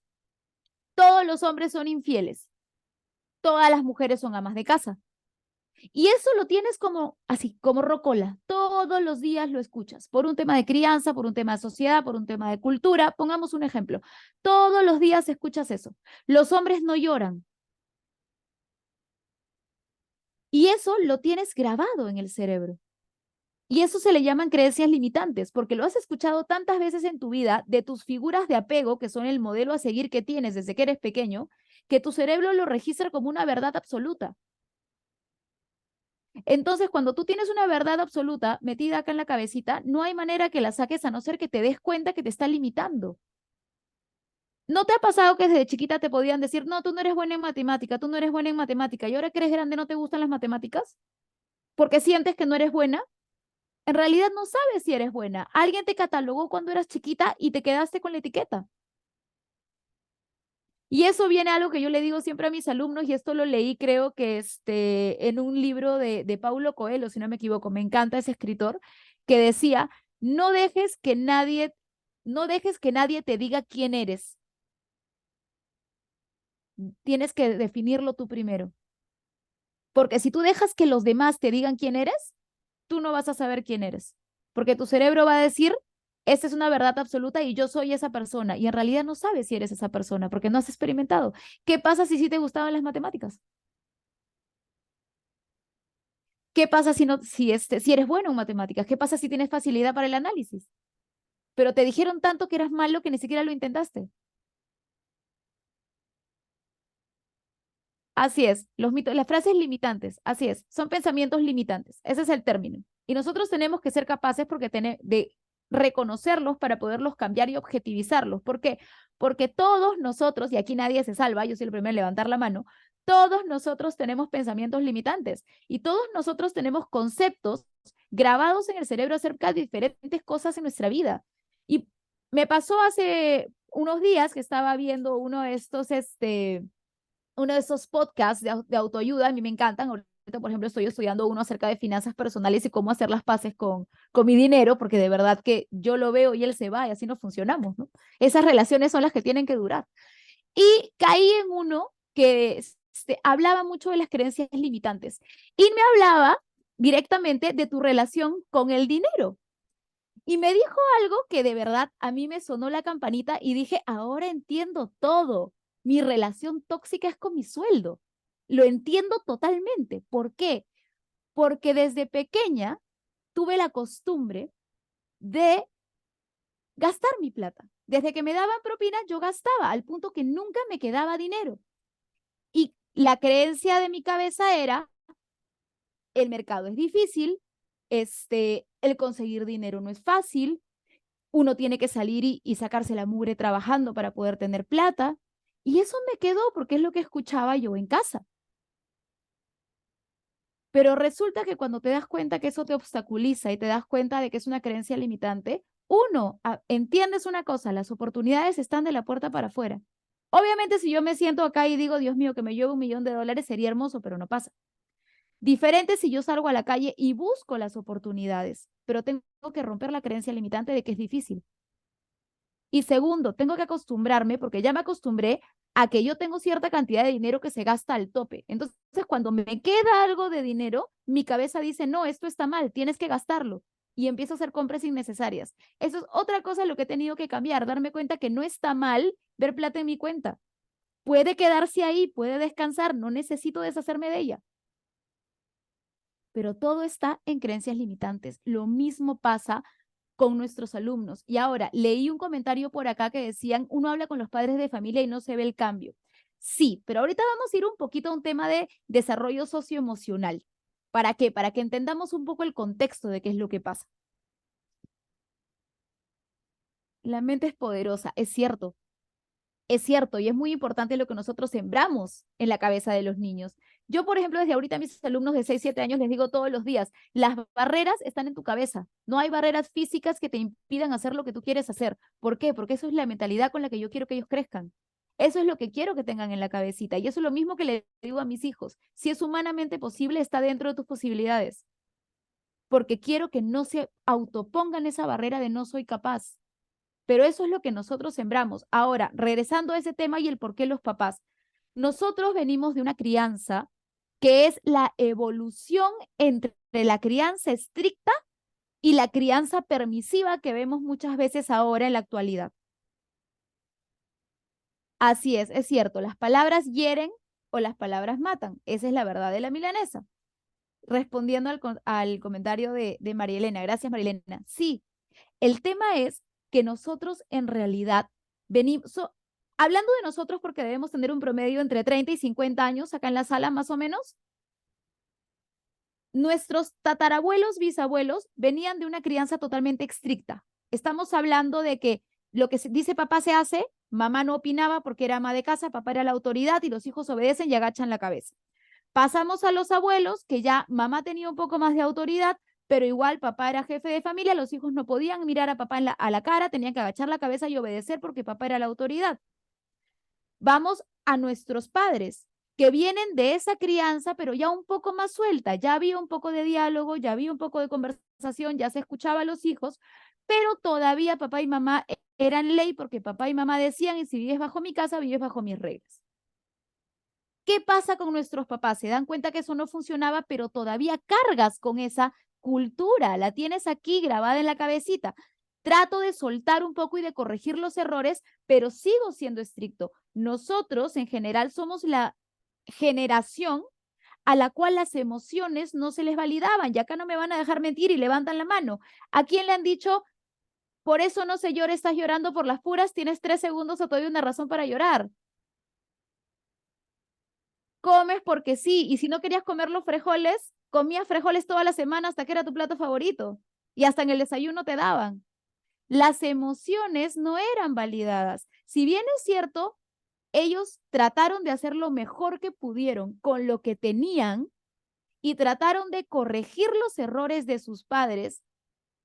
todos los hombres son infieles, todas las mujeres son amas de casa. Y eso lo tienes como así, como rocola. Todos los días lo escuchas, por un tema de crianza, por un tema de sociedad, por un tema de cultura. Pongamos un ejemplo. Todos los días escuchas eso. Los hombres no lloran. Y eso lo tienes grabado en el cerebro. Y eso se le llaman creencias limitantes, porque lo has escuchado tantas veces en tu vida de tus figuras de apego, que son el modelo a seguir que tienes desde que eres pequeño, que tu cerebro lo registra como una verdad absoluta. Entonces, cuando tú tienes una verdad absoluta metida acá en la cabecita, no hay manera que la saques a no ser que te des cuenta que te está limitando. ¿No te ha pasado que desde chiquita te podían decir, no, tú no eres buena en matemática, tú no eres buena en matemática, y ahora que eres grande no te gustan las matemáticas? Porque sientes que no eres buena. En realidad no sabes si eres buena. Alguien te catalogó cuando eras chiquita y te quedaste con la etiqueta. Y eso viene a algo que yo le digo siempre a mis alumnos, y esto lo leí creo que en un libro de Paulo Coelho, si no me equivoco, me encanta ese escritor, que decía, no dejes que nadie No dejes que nadie te diga quién eres. Tienes que definirlo tú primero. Porque si tú dejas que los demás te digan quién eres, tú no vas a saber quién eres. Porque tu cerebro va a decir, esta es una verdad absoluta y yo soy esa persona. Y en realidad no sabes si eres esa persona porque no has experimentado. ¿Qué pasa si sí te gustaban las matemáticas? ¿Qué pasa si, no, si eres bueno en matemáticas? ¿Qué pasa si tienes facilidad para el análisis? Pero te dijeron tanto que eras malo que ni siquiera lo intentaste. Así es, los mitos, las frases limitantes, así es, son pensamientos limitantes, ese es el término. Y nosotros tenemos que ser capaces de reconocerlos para poderlos cambiar y objetivizarlos. ¿Por qué? Porque todos nosotros, y aquí nadie se salva, yo soy el primero en levantar la mano, todos nosotros tenemos pensamientos limitantes y todos nosotros tenemos conceptos grabados en el cerebro acerca de diferentes cosas en nuestra vida. Y me pasó hace unos días que estaba viendo uno de esos podcasts de autoayuda, a mí me encantan. Ahorita, por ejemplo, estoy estudiando uno acerca de finanzas personales y cómo hacer las paces con mi dinero, porque de verdad que yo lo veo y él se va y así no funcionamos, ¿no? Esas relaciones son las que tienen que durar. Y caí en uno que hablaba mucho de las creencias limitantes y me hablaba directamente de tu relación con el dinero. Y me dijo algo que de verdad a mí me sonó la campanita y dije, ahora entiendo todo. Mi relación tóxica es con mi sueldo. Lo entiendo totalmente. ¿Por qué? Porque desde pequeña tuve la costumbre de gastar mi plata. Desde que me daban propina, yo gastaba al punto que nunca me quedaba dinero. Y la creencia de mi cabeza era, el mercado es difícil, el conseguir dinero no es fácil, uno tiene que salir y sacarse la mugre trabajando para poder tener plata. Y eso me quedó porque es lo que escuchaba yo en casa. Pero resulta que cuando te das cuenta que eso te obstaculiza y te das cuenta de que es una creencia limitante, uno, entiendes una cosa, las oportunidades están de la puerta para afuera. Obviamente si yo me siento acá y digo, Dios mío, que me lleve $1.000.000 sería hermoso, pero no pasa. Diferente si yo salgo a la calle y busco las oportunidades, pero tengo que romper la creencia limitante de que es difícil. Y segundo, tengo que acostumbrarme, porque ya me acostumbré a que yo tengo cierta cantidad de dinero que se gasta al tope. Entonces, cuando me queda algo de dinero, mi cabeza dice, no, esto está mal, tienes que gastarlo. Y empiezo a hacer compras innecesarias. Eso es otra cosa lo que he tenido que cambiar, darme cuenta que no está mal ver plata en mi cuenta. Puede quedarse ahí, puede descansar, no necesito deshacerme de ella. Pero todo está en creencias limitantes. Lo mismo pasa con nuestros alumnos. Y ahora, leí un comentario por acá que decían, uno habla con los padres de familia y no se ve el cambio. Sí, pero ahorita vamos a ir un poquito a un tema de desarrollo socioemocional. ¿Para qué? Para que entendamos un poco el contexto de qué es lo que pasa. La mente es poderosa, es cierto. Es cierto, y es muy importante lo que nosotros sembramos en la cabeza de los niños. Yo, por ejemplo, desde ahorita a mis alumnos de 6, 7 años les digo todos los días, las barreras están en tu cabeza. No hay barreras físicas que te impidan hacer lo que tú quieres hacer. ¿Por qué? Porque eso es la mentalidad con la que yo quiero que ellos crezcan. Eso es lo que quiero que tengan en la cabecita. Y eso es lo mismo que le digo a mis hijos. Si es humanamente posible, está dentro de tus posibilidades. Porque quiero que no se autopongan esa barrera de no soy capaz. Pero eso es lo que nosotros sembramos. Ahora, regresando a ese tema y el por qué los papás. Nosotros venimos de una crianza que es la evolución entre la crianza estricta y la crianza permisiva que vemos muchas veces ahora en la actualidad. Así es cierto, las palabras hieren o las palabras matan. Esa es la verdad de la milanesa. Respondiendo al comentario de María Elena. Gracias, María Elena. Sí, el tema es que nosotros en realidad venimos, hablando de nosotros porque debemos tener un promedio entre 30 y 50 años acá en la sala más o menos, nuestros tatarabuelos, bisabuelos venían de una crianza totalmente estricta. Estamos hablando de que lo que dice papá se hace, mamá no opinaba porque era ama de casa, papá era la autoridad y los hijos obedecen y agachan la cabeza. Pasamos a los abuelos, que ya mamá tenía un poco más de autoridad, pero igual papá era jefe de familia, los hijos no podían mirar a papá a la cara, tenían que agachar la cabeza y obedecer porque papá era la autoridad. Vamos a nuestros padres, que vienen de esa crianza, pero ya un poco más suelta, ya había un poco de diálogo, ya había un poco de conversación conversación, ya se escuchaba a los hijos, pero todavía papá y mamá eran ley porque papá y mamá decían, y si vives bajo mi casa, vives bajo mis reglas. ¿Qué pasa con nuestros papás? Se dan cuenta que eso no funcionaba, pero todavía cargas con esa cultura, la tienes aquí grabada en la cabecita. Trato de soltar un poco y de corregir los errores, pero sigo siendo estricto. Nosotros, en general, somos la generación a la cual las emociones no se les validaban. Y acá no me van a dejar mentir y levantan la mano. ¿A quién le han dicho, por eso no se llora, estás llorando por las puras, tienes 3 segundos o todavía una razón para llorar? Comes porque sí, y si no querías comer los frijoles, comías frijoles toda la semana hasta que era tu plato favorito, y hasta en el desayuno te daban. Las emociones no eran validadas. Si bien es cierto, ellos trataron de hacer lo mejor que pudieron con lo que tenían y trataron de corregir los errores de sus padres,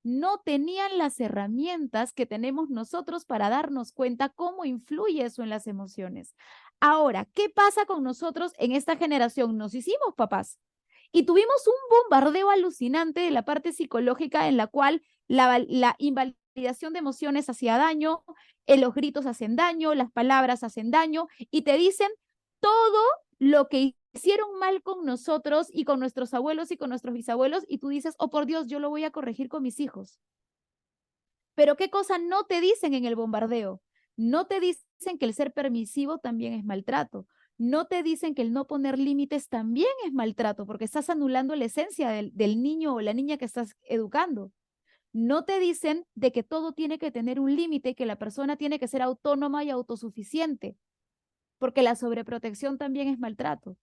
no tenían las herramientas que tenemos nosotros para darnos cuenta cómo influye eso en las emociones. Ahora, ¿qué pasa con nosotros en esta generación? Nos hicimos papás y tuvimos un bombardeo alucinante de la parte psicológica en la cual la invalidación de emociones hacía daño, los gritos hacen daño, las palabras hacen daño y te dicen todo lo que hicieron mal con nosotros y con nuestros abuelos y con nuestros bisabuelos y tú dices, oh por Dios, yo lo voy a corregir con mis hijos. Pero ¿qué cosa no te dicen en el bombardeo? No te dicen que el ser permisivo también es maltrato. No te dicen que el no poner límites también es maltrato, porque estás anulando la esencia del niño o la niña que estás educando. No te dicen de que todo tiene que tener un límite, que la persona tiene que ser autónoma y autosuficiente, porque la sobreprotección también es maltrato.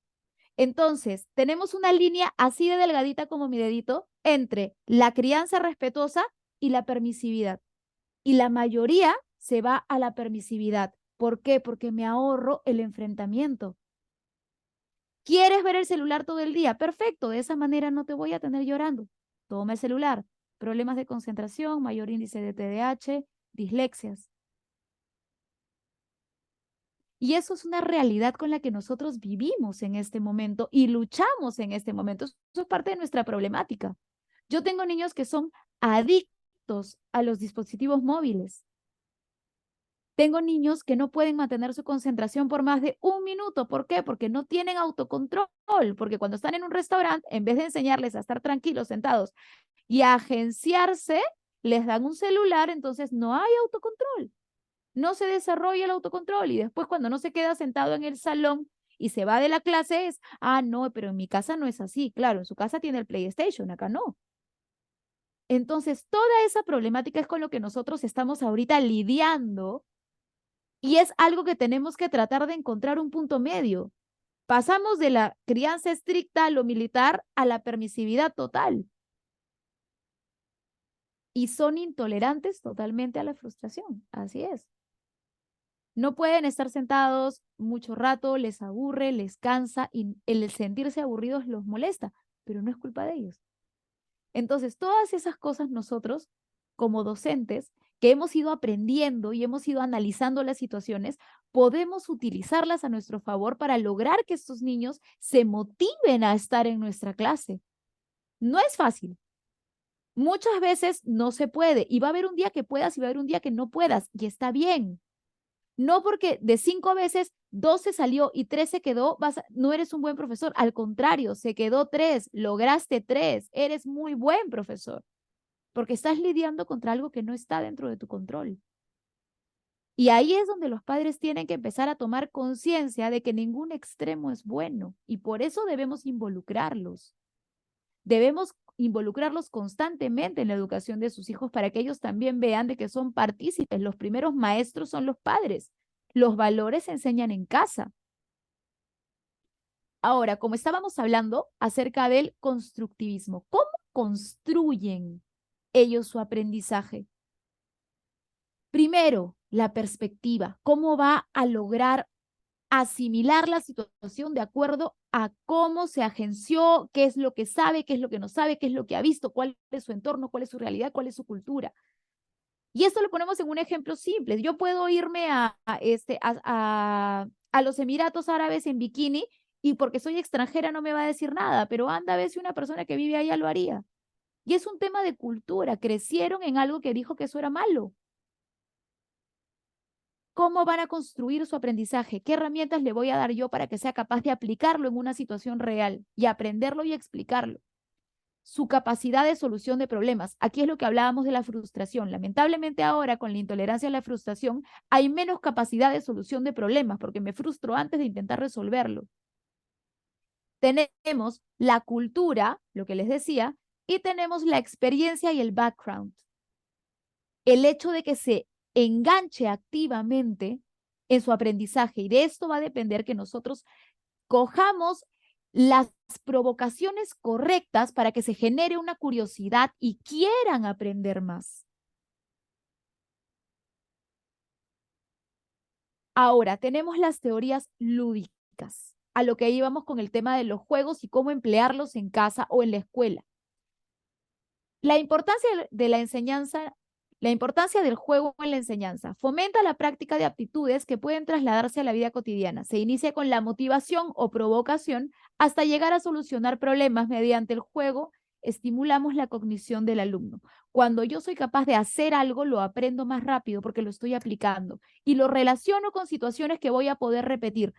Entonces, tenemos una línea así de delgadita como mi dedito entre la crianza respetuosa y la permisividad. Y la mayoría se va a la permisividad. ¿Por qué? Porque me ahorro el enfrentamiento. ¿Quieres ver el celular todo el día? Perfecto, de esa manera no te voy a tener llorando. Toma el celular. Problemas de concentración, mayor índice de TDAH, dislexias. Y eso es una realidad con la que nosotros vivimos en este momento y luchamos en este momento. Eso es parte de nuestra problemática. Yo tengo niños que son adictos a los dispositivos móviles. Tengo niños que no pueden mantener su concentración por más de 1 minuto. ¿Por qué? Porque no tienen autocontrol. Porque cuando están en un restaurante, en vez de enseñarles a estar tranquilos, sentados y a agenciarse, les dan un celular, entonces no hay autocontrol. No se desarrolla el autocontrol y después cuando no se queda sentado en el salón y se va de la clase es, no, pero en mi casa no es así. Claro, en su casa tiene el PlayStation, acá no. Entonces, toda esa problemática es con lo que nosotros estamos ahorita lidiando y es algo que tenemos que tratar de encontrar un punto medio. Pasamos de la crianza estricta a lo militar a la permisividad total. Y son intolerantes totalmente a la frustración. Así es. No pueden estar sentados mucho rato, les aburre, les cansa y el sentirse aburridos los molesta, pero no es culpa de ellos. Entonces, todas esas cosas nosotros, como docentes, que hemos ido aprendiendo y hemos ido analizando las situaciones, podemos utilizarlas a nuestro favor para lograr que estos niños se motiven a estar en nuestra clase. No es fácil. Muchas veces no se puede y va a haber un día que puedas y va a haber un día que no puedas y está bien. No porque de 5 veces 2 se salió y 3 se quedó, no eres un buen profesor. Al contrario, se quedó 3, lograste 3, eres muy buen profesor, porque estás lidiando contra algo que no está dentro de tu control. Y ahí es donde los padres tienen que empezar a tomar conciencia de que ningún extremo es bueno y por eso debemos involucrarlos. Debemos involucrarlos constantemente en la educación de sus hijos para que ellos también vean de que son partícipes. Los primeros maestros son los padres. Los valores se enseñan en casa. Ahora, como estábamos hablando acerca del constructivismo, ¿cómo construyen ellos su aprendizaje? Primero, la perspectiva. ¿Cómo va a lograr asimilar la situación de acuerdo a cómo se agenció, qué es lo que sabe, qué es lo que no sabe, qué es lo que ha visto, cuál es su entorno, cuál es su realidad, cuál es su cultura? Y esto lo ponemos en un ejemplo simple. Yo puedo irme a los Emiratos Árabes en bikini y porque soy extranjera no me va a decir nada, pero anda a ver si una persona que vive allá lo haría. Y es un tema de cultura. Crecieron en algo que dijo que eso era malo. ¿Cómo van a construir su aprendizaje? ¿Qué herramientas le voy a dar yo para que sea capaz de aplicarlo en una situación real y aprenderlo y explicarlo? Su capacidad de solución de problemas. Aquí es lo que hablábamos de la frustración. Lamentablemente ahora con la intolerancia a la frustración hay menos capacidad de solución de problemas porque me frustro antes de intentar resolverlo. Tenemos la cultura, lo que les decía, y tenemos la experiencia y el background. El hecho de que se enganche activamente en su aprendizaje y de esto va a depender que nosotros cojamos las provocaciones correctas para que se genere una curiosidad y quieran aprender más. Ahora, tenemos las teorías lúdicas, a lo que íbamos con el tema de los juegos y cómo emplearlos en casa o en la escuela. La importancia de la enseñanza, la importancia del juego en la enseñanza. Fomenta la práctica de aptitudes que pueden trasladarse a la vida cotidiana. Se inicia con la motivación o provocación hasta llegar a solucionar problemas mediante el juego. Estimulamos la cognición del alumno. Cuando yo soy capaz de hacer algo, lo aprendo más rápido porque lo estoy aplicando y lo relaciono con situaciones que voy a poder repetir.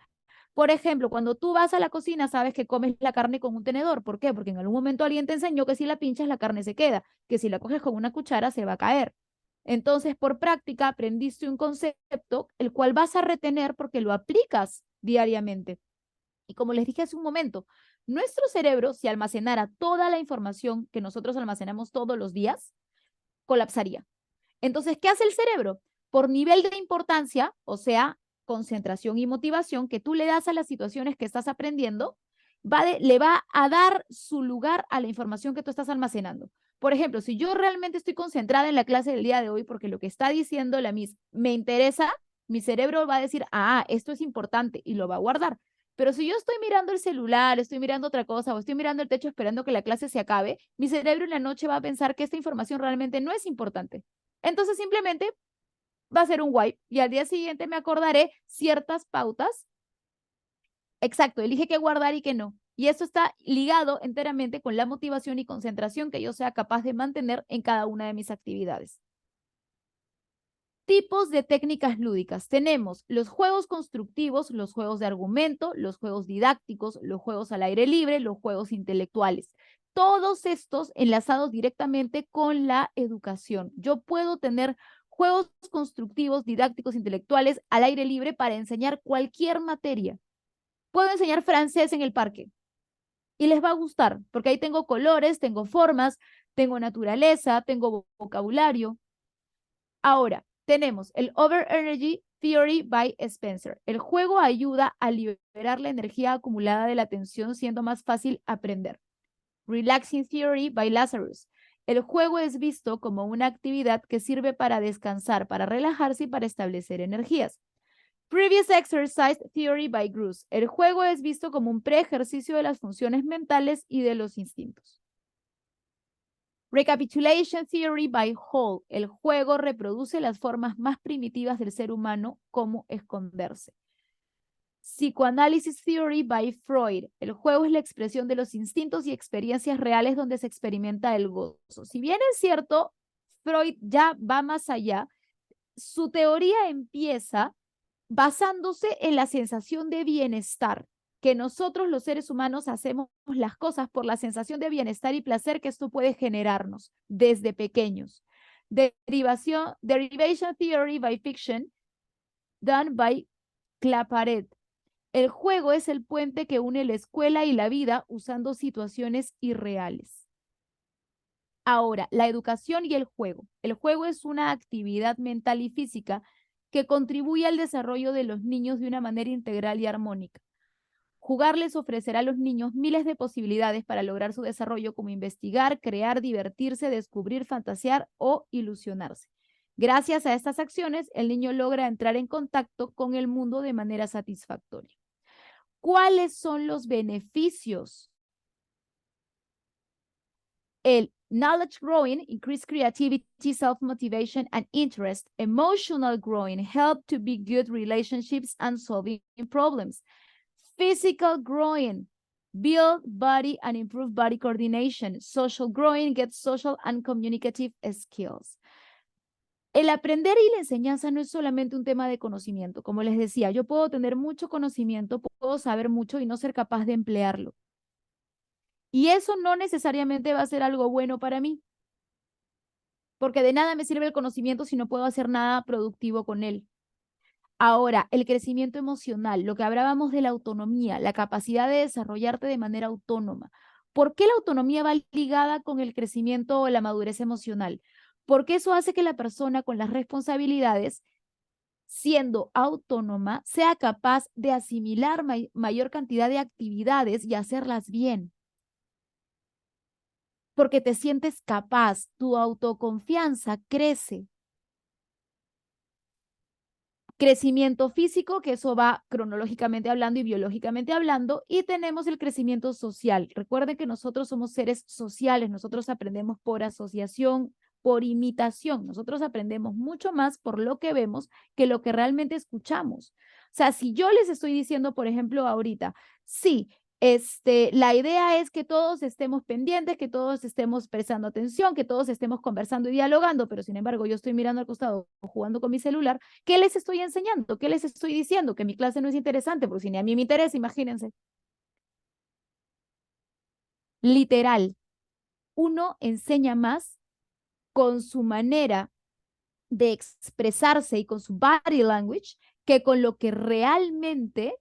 Por ejemplo, cuando tú vas a la cocina, sabes que comes la carne con un tenedor. ¿Por qué? Porque en algún momento alguien te enseñó que si la pinchas, la carne se queda, que si la coges con una cuchara, se va a caer. Entonces, por práctica, aprendiste un concepto, el cual vas a retener porque lo aplicas diariamente. Y como les dije hace un momento, nuestro cerebro, si almacenara toda la información que nosotros almacenamos todos los días, colapsaría. Entonces, ¿qué hace el cerebro? Por nivel de importancia, o sea, concentración y motivación que tú le das a las situaciones que estás aprendiendo, le va a dar su lugar a la información que tú estás almacenando. Por ejemplo, si yo realmente estoy concentrada en la clase del día de hoy porque lo que está diciendo la Miss me interesa, mi cerebro va a decir, ah, esto es importante y lo va a guardar. Pero si yo estoy mirando el celular, estoy mirando otra cosa o estoy mirando el techo esperando que la clase se acabe, mi cerebro en la noche va a pensar que esta información realmente no es importante. Entonces simplemente va a ser un wipe y al día siguiente me acordaré ciertas pautas. Exacto, elige qué guardar y qué no. Y eso está ligado enteramente con la motivación y concentración que yo sea capaz de mantener en cada una de mis actividades. Tipos de técnicas lúdicas. Tenemos los juegos constructivos, los juegos de argumento, los juegos didácticos, los juegos al aire libre, los juegos intelectuales. Todos estos enlazados directamente con la educación. Yo puedo tener juegos constructivos, didácticos, intelectuales al aire libre para enseñar cualquier materia. Puedo enseñar francés en el parque y les va a gustar porque ahí tengo colores, tengo formas, tengo naturaleza, tengo vocabulario. Ahora, tenemos el Over Energy Theory by Spencer. El juego ayuda a liberar la energía acumulada de la atención, siendo más fácil aprender. Relaxing Theory by Lazarus. El juego es visto como una actividad que sirve para descansar, para relajarse y para establecer energías. Previous Exercise Theory by Gruss. El juego es visto como un pre-ejercicio de las funciones mentales y de los instintos. Recapitulation Theory by Hall. El juego reproduce las formas más primitivas del ser humano, como esconderse. Psychoanalysis Theory by Freud. El juego es la expresión de los instintos y experiencias reales donde se experimenta el gozo. Si bien es cierto, Freud ya va más allá, su teoría empieza basándose en la sensación de bienestar, que nosotros los seres humanos hacemos las cosas por la sensación de bienestar y placer que esto puede generarnos desde pequeños. Derivation Theory by Fiction, done by Claparet. El juego es el puente que une la escuela y la vida usando situaciones irreales. Ahora, la educación y el juego. El juego es una actividad mental y física que contribuye al desarrollo de los niños de una manera integral y armónica. Jugar les ofrecerá a los niños miles de posibilidades para lograr su desarrollo, como investigar, crear, divertirse, descubrir, fantasear o ilusionarse. Gracias a estas acciones, el niño logra entrar en contacto con el mundo de manera satisfactoria. ¿Cuáles son los beneficios? El knowledge growing, increased creativity, self-motivation, and interest. Emotional growing, help to be good relationships and solving problems. Physical growing, Build body and improve body coordination. Social growing gets social and communicative skills. El aprender y la enseñanza no es solamente un tema de conocimiento. Como les decía, yo puedo tener mucho conocimiento, puedo saber mucho y no ser capaz de emplearlo. Y eso no necesariamente va a ser algo bueno para mí, porque de nada me sirve el conocimiento si no puedo hacer nada productivo con él. Ahora, el crecimiento emocional, lo que hablábamos de la autonomía, la capacidad de desarrollarte de manera autónoma. ¿Por qué la autonomía va ligada con el crecimiento o la madurez emocional? Porque eso hace que la persona con las responsabilidades, siendo autónoma, sea capaz de asimilar mayor cantidad de actividades y hacerlas bien. Porque te sientes capaz, tu autoconfianza crece. Crecimiento físico, que eso va cronológicamente hablando y biológicamente hablando, y tenemos el crecimiento social. Recuerden que nosotros somos seres sociales, nosotros aprendemos por asociación, por imitación, nosotros aprendemos mucho más por lo que vemos que lo que realmente escuchamos. O sea, si yo les estoy diciendo, por ejemplo, ahorita, sí, la idea es que todos estemos pendientes, que todos estemos prestando atención, que todos estemos conversando y dialogando, pero sin embargo yo estoy mirando al costado jugando con mi celular. ¿Qué les estoy enseñando? ¿Qué les estoy diciendo? Que mi clase no es interesante, porque si ni a mí me interesa, imagínense. Literal, uno enseña más con su manera de expresarse y con su body language que con lo que realmente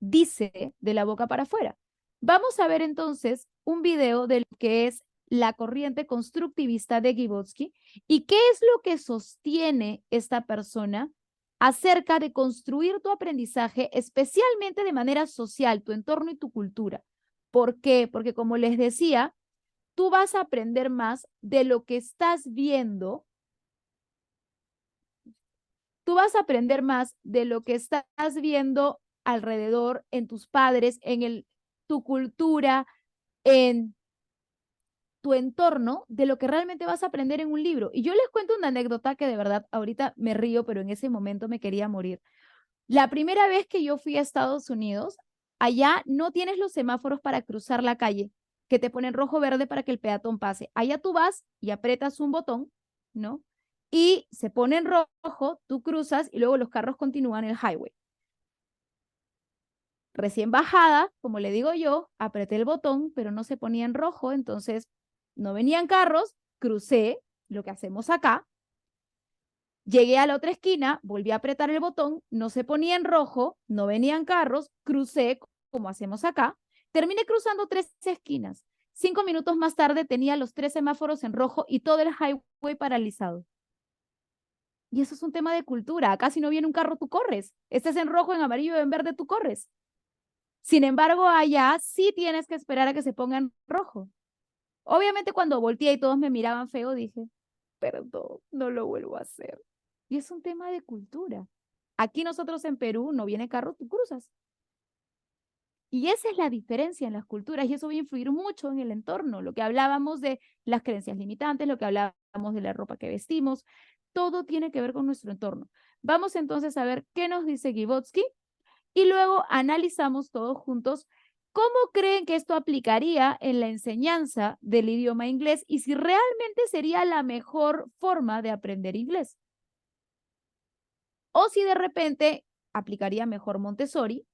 dice de la boca para afuera. Vamos a ver entonces un video de lo que es la corriente constructivista de Vygotsky y qué es lo que sostiene esta persona acerca de construir tu aprendizaje, especialmente de manera social, tu entorno y tu cultura. ¿Por qué? Porque como les decía, tú vas a aprender más de lo que estás viendo. Tú vas a aprender más de lo que estás viendo alrededor, en tus padres, en tu cultura, en tu entorno, de lo que realmente vas a aprender en un libro. Y yo les cuento una anécdota que de verdad ahorita me río, pero en ese momento me quería morir. La primera vez que yo fui a Estados Unidos, allá no tienes los semáforos para cruzar la calle, que te ponen rojo verde para que el peatón pase. Allá tú vas y aprietas un botón, ¿no? Y se pone en rojo, tú cruzas y luego los carros continúan el highway. Recién bajada, como le digo yo, apreté el botón, pero no se ponía en rojo, entonces no venían carros, crucé, lo que hacemos acá, llegué a la otra esquina, volví a apretar el botón, no se ponía en rojo, no venían carros, crucé como hacemos acá, terminé cruzando 3 esquinas. 5 minutos más tarde tenía los 3 semáforos en rojo y todo el highway paralizado. Y eso es un tema de cultura. Acá si no viene un carro, tú corres. Este es en rojo, en amarillo, en verde, tú corres. Sin embargo, allá sí tienes que esperar a que se ponga en rojo. Obviamente cuando volteé y todos me miraban feo, dije, perdón, no lo vuelvo a hacer. Y es un tema de cultura. Aquí nosotros en Perú no viene carro, tú cruzas. Y esa es la diferencia en las culturas y eso va a influir mucho en el entorno. Lo que hablábamos de las creencias limitantes, lo que hablábamos de la ropa que vestimos, todo tiene que ver con nuestro entorno. Vamos entonces a ver qué nos dice Vygotsky y luego analizamos todos juntos cómo creen que esto aplicaría en la enseñanza del idioma inglés y si realmente sería la mejor forma de aprender inglés. O si de repente aplicaría mejor Montessori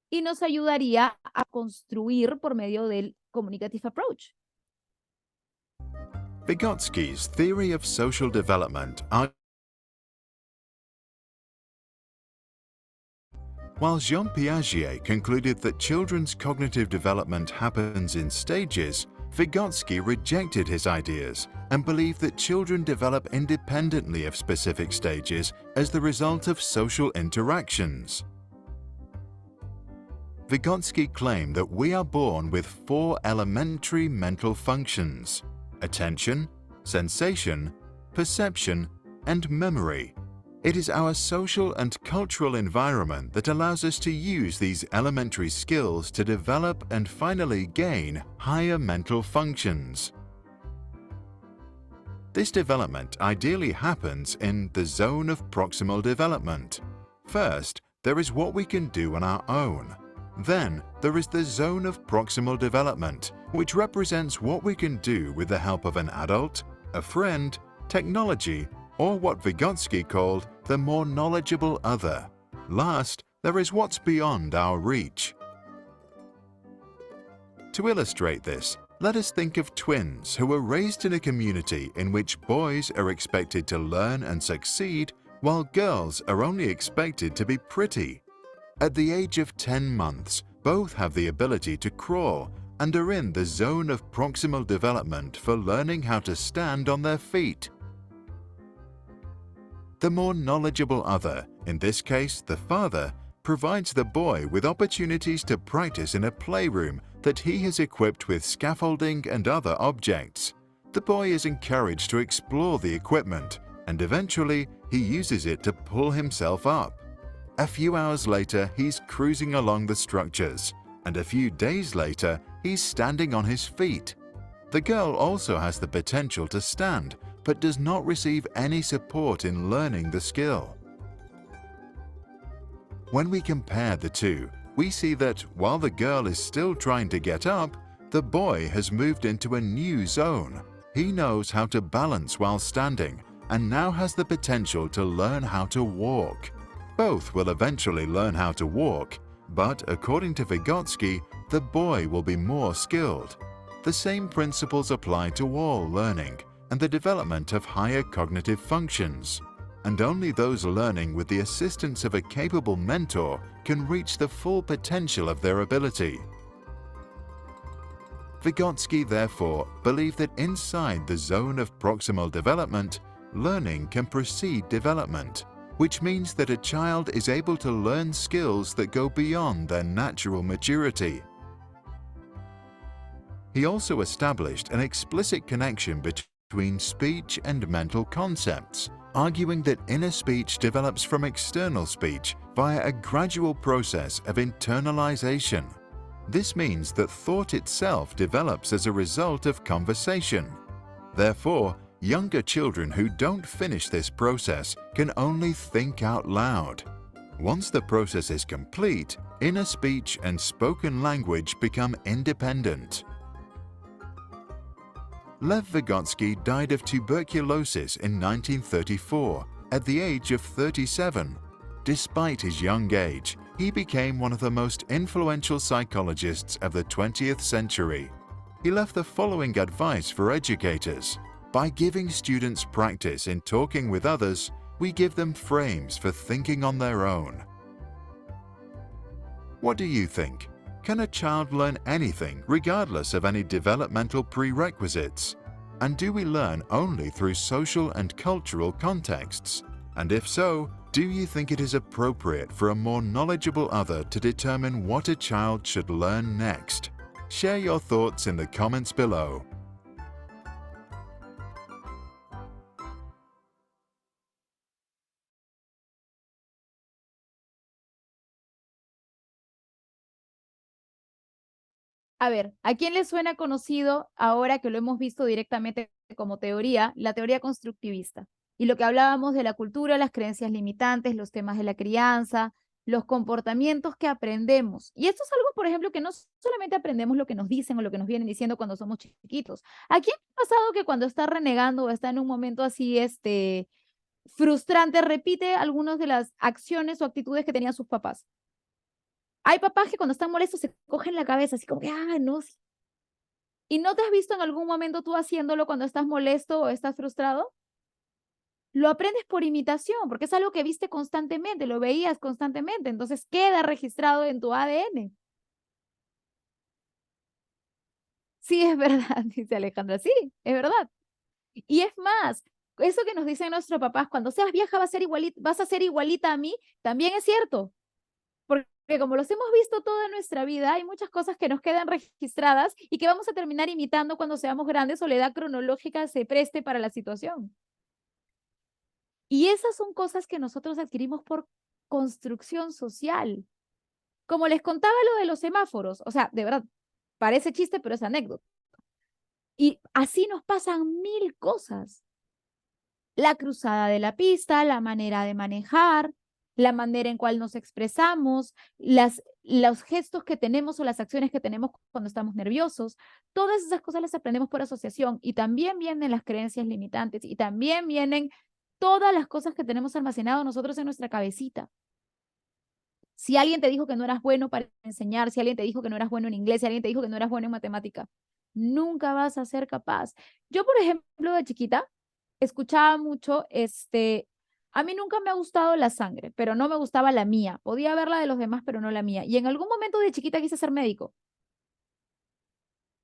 y nos ayudaría a construir por medio del communicative approach. Vygotsky's theory of social development While Jean Piaget concluded that children's cognitive development happens in stages, Vygotsky rejected his ideas and believed that children develop independently of specific stages as the result of social interactions. Vygotsky claimed that we are born with 4 elementary mental functions: attention, sensation, perception, and memory. It is our social and cultural environment that allows us to use these elementary skills to develop and finally gain higher mental functions. This development ideally happens in the zone of proximal development. First, there is what we can do on our own. Then there is the zone of proximal development, which represents what we can do with the help of an adult, a friend, technology, or what Vygotsky called the more knowledgeable other. Last, there is what's beyond our reach. To illustrate this, let us think of twins who were raised in a community in which boys are expected to learn and succeed, while girls are only expected to be pretty. At the age of 10 months, both have the ability to crawl and are in the zone of proximal development for learning how to stand on their feet. The more knowledgeable other, in this case the father, provides the boy with opportunities to practice in a playroom that he has equipped with scaffolding and other objects. The boy is encouraged to explore the equipment, and eventually he uses it to pull himself up. A few hours later, he's cruising along the structures, and a few days later, he's standing on his feet. The girl also has the potential to stand, but does not receive any support in learning the skill. When we compare the two, we see that while the girl is still trying to get up, the boy has moved into a new zone. He knows how to balance while standing and now has the potential to learn how to walk. Both will eventually learn how to walk, but according to Vygotsky, the boy will be more skilled. The same principles apply to all learning and the development of higher cognitive functions, and only those learning with the assistance of a capable mentor can reach the full potential of their ability. Vygotsky therefore believed that inside the zone of proximal development, learning can precede development, which means that a child is able to learn skills that go beyond their natural maturity. He also established an explicit connection between speech and mental concepts, arguing that inner speech develops from external speech via a gradual process of internalization. This means that thought itself develops as a result of conversation. Therefore, younger children who don't finish this process can only think out loud. Once the process is complete, inner speech and spoken language become independent. Lev Vygotsky died of tuberculosis in 1934 at the age of 37. Despite his young age, he became one of the most influential psychologists of the 20th century. He left the following advice for educators. By giving students practice in talking with others, we give them frames for thinking on their own. What do you think? Can a child learn anything regardless of any developmental prerequisites? And do we learn only through social and cultural contexts? And if so, do you think it is appropriate for a more knowledgeable other to determine what a child should learn next? Share your thoughts in the comments below. A ver, ¿a quién le suena conocido ahora que lo hemos visto directamente como teoría, la teoría constructivista? Y lo que hablábamos de la cultura, las creencias limitantes, los temas de la crianza, los comportamientos que aprendemos. Y esto es algo, por ejemplo, que no solamente aprendemos lo que nos dicen o lo que nos vienen diciendo cuando somos chiquitos. ¿A quién ha pasado que cuando está renegando o está en un momento así, frustrante, repite algunas de las acciones o actitudes que tenían sus papás? Hay papás que cuando están molestos se cogen la cabeza, así como que, no. ¿Y no te has visto en algún momento tú haciéndolo cuando estás molesto o estás frustrado? Lo aprendes por imitación, porque es algo que viste constantemente, lo veías constantemente, entonces queda registrado en tu ADN. Sí, es verdad, dice Alejandra, sí, es verdad. Y es más, eso que nos dicen nuestros papás, cuando seas vieja vas a ser igualita a mí, también es cierto. Porque como los hemos visto toda nuestra vida, hay muchas cosas que nos quedan registradas y que vamos a terminar imitando cuando seamos grandes o la edad cronológica se preste para la situación. Y esas son cosas que nosotros adquirimos por construcción social. Como les contaba lo de los semáforos, o sea, de verdad, parece chiste, pero es anécdota. Y así nos pasan 1000 cosas. La cruzada de la pista, la manera de manejar, la manera en cual nos expresamos, los gestos que tenemos o las acciones que tenemos cuando estamos nerviosos. Todas esas cosas las aprendemos por asociación y también vienen las creencias limitantes y también vienen todas las cosas que tenemos almacenado nosotros en nuestra cabecita. Si alguien te dijo que no eras bueno para enseñar, si alguien te dijo que no eras bueno en inglés, si alguien te dijo que no eras bueno en matemática, nunca vas a ser capaz. Yo, por ejemplo, de chiquita, escuchaba mucho, a mí nunca me ha gustado la sangre, pero no me gustaba la mía. Podía ver la de los demás, pero no la mía. Y en algún momento de chiquita quise ser médico.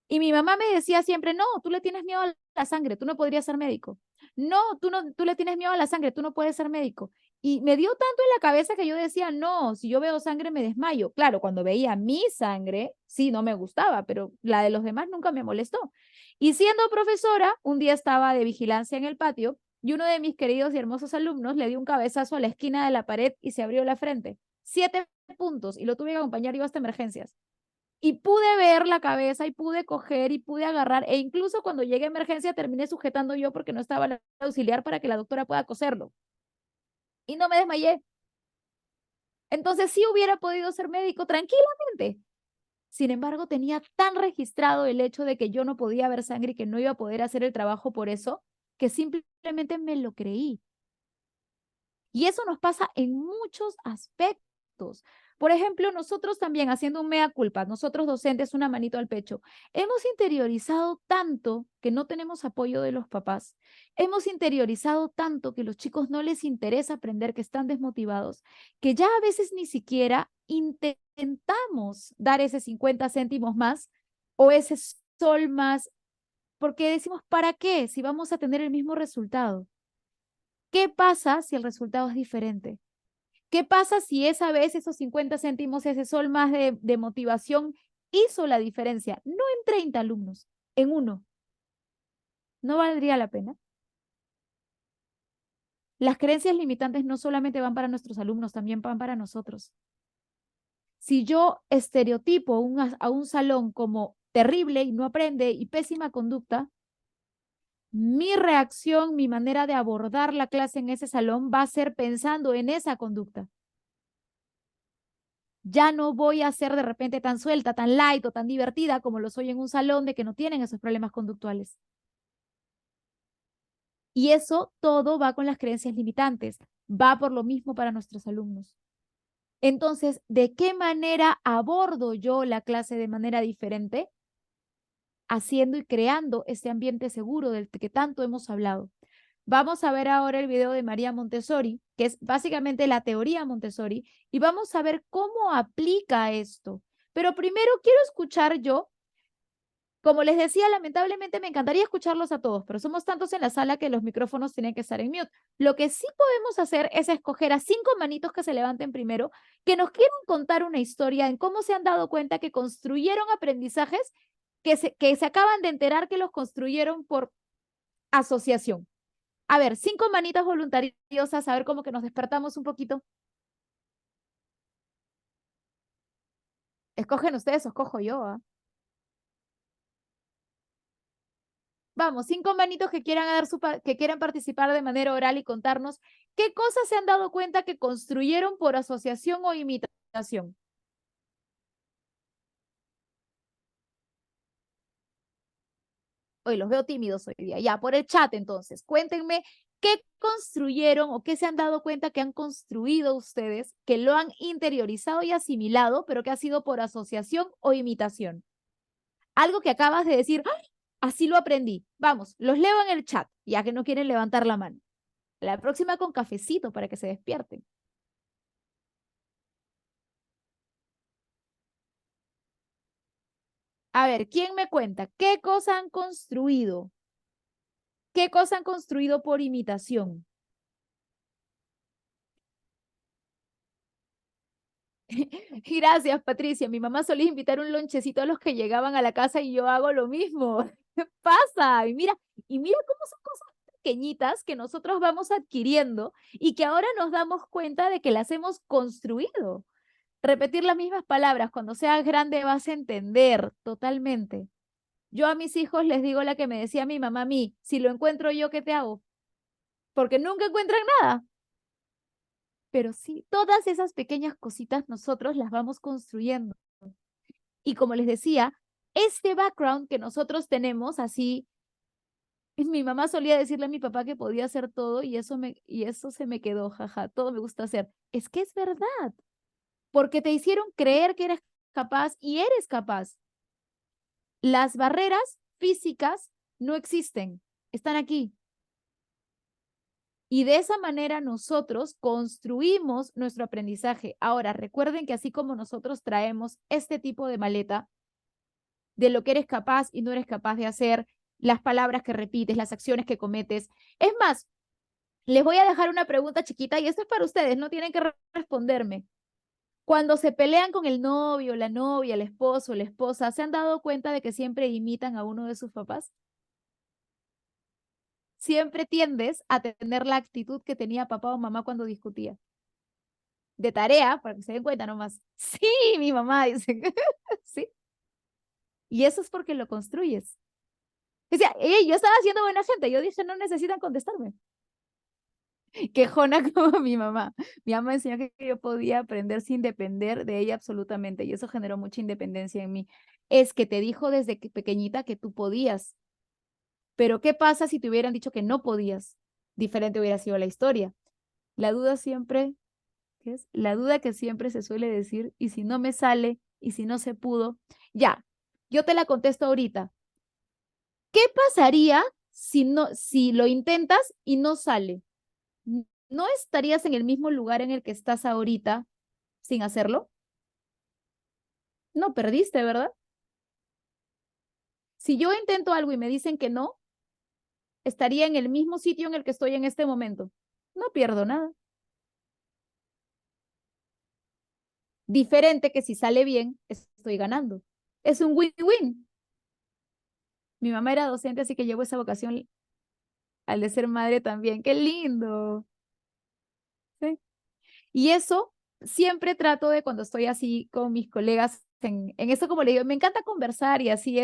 Y mi mamá me decía siempre, no, tú le tienes miedo a la sangre, tú no podrías ser médico. No, tú le tienes miedo a la sangre, tú no puedes ser médico. Y me dio tanto en la cabeza que yo decía, no, si yo veo sangre me desmayo. Claro, cuando veía mi sangre, sí, no me gustaba, pero la de los demás nunca me molestó. Y siendo profesora, un día estaba de vigilancia en el patio y uno de mis queridos y hermosos alumnos le dio un cabezazo a la esquina de la pared y se abrió la frente. 7 puntos y lo tuve que acompañar yo hasta emergencias. Y pude ver la cabeza y pude coger y pude agarrar e incluso cuando llegué a emergencia terminé sujetando yo porque no estaba el auxiliar para que la doctora pueda coserlo. Y no me desmayé. Entonces sí hubiera podido ser médico tranquilamente. Sin embargo, tenía tan registrado el hecho de que yo no podía ver sangre y que no iba a poder hacer el trabajo por eso, que simplemente me lo creí. Y eso nos pasa en muchos aspectos. Por ejemplo, nosotros también, haciendo un mea culpa, nosotros docentes, una manito al pecho, hemos interiorizado tanto que no tenemos apoyo de los papás. Hemos interiorizado tanto que los chicos no les interesa aprender, que están desmotivados, que ya a veces ni siquiera intentamos dar ese 50 céntimos más o ese sol más, porque decimos, ¿para qué? Si vamos a tener el mismo resultado. ¿Qué pasa si el resultado es diferente? ¿Qué pasa si esa vez esos 50 céntimos, ese sol más de motivación hizo la diferencia? No en 30 alumnos, en uno. ¿No valdría la pena? Las creencias limitantes no solamente van para nuestros alumnos, también van para nosotros. Si yo estereotipo a un salón como terrible y no aprende y pésima conducta, mi reacción, mi manera de abordar la clase en ese salón va a ser pensando en esa conducta. Ya no voy a ser de repente tan suelta, tan light o tan divertida como lo soy en un salón de que no tienen esos problemas conductuales. Y eso todo va con las creencias limitantes, va por lo mismo para nuestros alumnos. Entonces, ¿de qué manera abordo yo la clase de manera diferente? Haciendo y creando ese ambiente seguro del que tanto hemos hablado. Vamos a ver ahora el video de María Montessori, que es básicamente la teoría Montessori, y vamos a ver cómo aplica esto. Pero primero quiero escuchar yo, como les decía, lamentablemente me encantaría escucharlos a todos, pero somos tantos en la sala que los micrófonos tienen que estar en mute. Lo que sí podemos hacer es escoger a 5 manitos que se levanten primero, que nos quieran contar una historia en cómo se han dado cuenta que construyeron aprendizajes que se acaban de enterar que los construyeron por asociación. A ver, 5 manitas voluntariosas, a ver cómo que nos despertamos un poquito. Escogen ustedes o escojo yo, ¿ah? Vamos, 5 manitos que quieran, que quieran participar de manera oral y contarnos qué cosas se han dado cuenta que construyeron por asociación o imitación. Hoy los veo tímidos hoy día. Ya, por el chat entonces, cuéntenme qué construyeron o qué se han dado cuenta que han construido ustedes, que lo han interiorizado y asimilado, pero que ha sido por asociación o imitación. Algo que acabas de decir, ¡ay! Así lo aprendí. Vamos, los leo en el chat, ya que no quieren levantar la mano. La próxima con cafecito para que se despierten. A ver, ¿quién me cuenta? ¿Qué cosa han construido? ¿Qué cosa han construido por imitación? Gracias, Patricia. Mi mamá solía invitar un lonchecito a los que llegaban a la casa y yo hago lo mismo. ¿Qué pasa? Y mira cómo son cosas pequeñitas que nosotros vamos adquiriendo y que ahora nos damos cuenta de que las hemos construido. Repetir las mismas palabras cuando seas grande vas a entender totalmente. Yo a mis hijos les digo la que me decía mi mamá a mí, si lo encuentro yo, ¿qué te hago? Porque nunca encuentran nada. Pero sí, todas esas pequeñas cositas nosotros las vamos construyendo. Y como les decía, este background que nosotros tenemos así, mi mamá solía decirle a mi papá que podía hacer todo y eso se me quedó, jaja, todo me gusta hacer. Es que es verdad, porque te hicieron creer que eres capaz y eres capaz. Las barreras físicas no existen, están aquí. Y de esa manera nosotros construimos nuestro aprendizaje. Ahora, recuerden que así como nosotros traemos este tipo de maleta de lo que eres capaz y no eres capaz de hacer, las palabras que repites, las acciones que cometes. Es más, les voy a dejar una pregunta chiquita y esto es para ustedes, no tienen que responderme. Cuando se pelean con el novio, la novia, el esposo, la esposa, ¿se han dado cuenta de que siempre imitan a uno de sus papás? Siempre tiendes a tener la actitud que tenía papá o mamá cuando discutía. De tarea, para que se den cuenta nomás. Sí, mi mamá dice. Sí. Y eso es porque lo construyes. Decía, yo estaba siendo buena gente. Yo dije, no necesitan contestarme. Quejona como mi mamá. Mi mamá me enseñó que yo podía aprender sin depender de ella absolutamente. Y eso generó mucha independencia en mí. Es que te dijo desde pequeñita que tú podías. Pero ¿qué pasa si te hubieran dicho que no podías? Diferente hubiera sido la historia. La duda siempre, ¿qué es? La duda que siempre se suele decir, y si no me sale, y si no se pudo, ya, yo te la contesto ahorita. ¿Qué pasaría si lo intentas y no sale? ¿No estarías en el mismo lugar en el que estás ahorita sin hacerlo? No perdiste, ¿verdad? Si yo intento algo y me dicen que no, estaría en el mismo sitio en el que estoy en este momento. No pierdo nada. Diferente que si sale bien, estoy ganando. Es un win-win. Mi mamá era docente, así que llevo esa vocación al de ser madre también. ¡Qué lindo! ¿Sí? Y eso siempre trato de cuando estoy así con mis colegas, en eso como le digo, me encanta conversar y así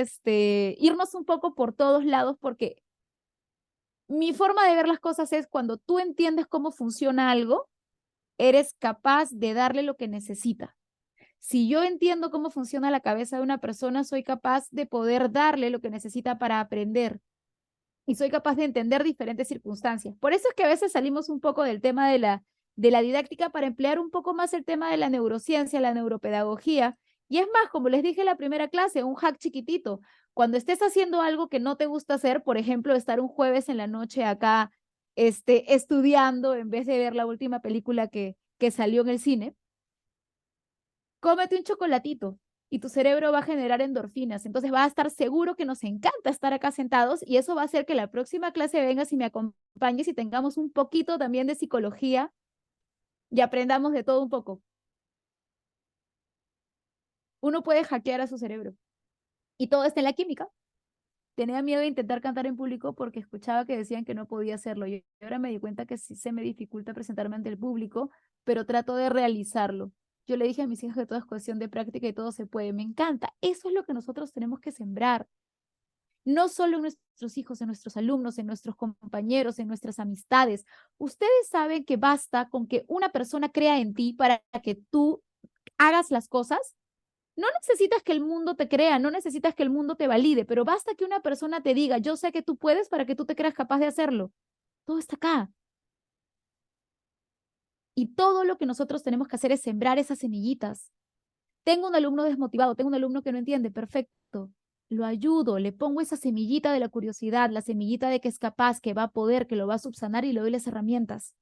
irnos un poco por todos lados porque mi forma de ver las cosas es cuando tú entiendes cómo funciona algo, eres capaz de darle lo que necesita. Si yo entiendo cómo funciona la cabeza de una persona, soy capaz de poder darle lo que necesita para aprender y soy capaz de entender diferentes circunstancias. Por eso es que a veces salimos un poco del tema de la didáctica para emplear un poco más el tema de la neurociencia, la neuropedagogía. Y es más, como les dije en la primera clase, un hack chiquitito. Cuando estés haciendo algo que no te gusta hacer, por ejemplo, estar un jueves en la noche acá estudiando en vez de ver la última película que salió en el cine, cómete un chocolatito y tu cerebro va a generar endorfinas. Entonces va a estar seguro que nos encanta estar acá sentados y eso va a hacer que la próxima clase vengas y me acompañes y tengamos un poquito también de psicología y aprendamos de todo un poco. Uno puede hackear a su cerebro y todo está en la química. Tenía miedo de intentar cantar en público porque escuchaba que decían que no podía hacerlo. Y ahora me di cuenta que sí se me dificulta presentarme ante el público, pero trato de realizarlo. Yo le dije a mis hijas que todo es cuestión de práctica y todo se puede. Me encanta. Eso es lo que nosotros tenemos que sembrar. No solo en nuestros hijos, en nuestros alumnos, en nuestros compañeros, en nuestras amistades. Ustedes saben que basta con que una persona crea en ti para que tú hagas las cosas. No necesitas que el mundo te crea, no necesitas que el mundo te valide, pero basta que una persona te diga, yo sé que tú puedes para que tú te creas capaz de hacerlo. Todo está acá. Y todo lo que nosotros tenemos que hacer es sembrar esas semillitas. Tengo un alumno desmotivado, tengo un alumno que no entiende, perfecto. Lo ayudo, le pongo esa semillita de la curiosidad, la semillita de que es capaz, que va a poder, que lo va a subsanar y le doy las herramientas.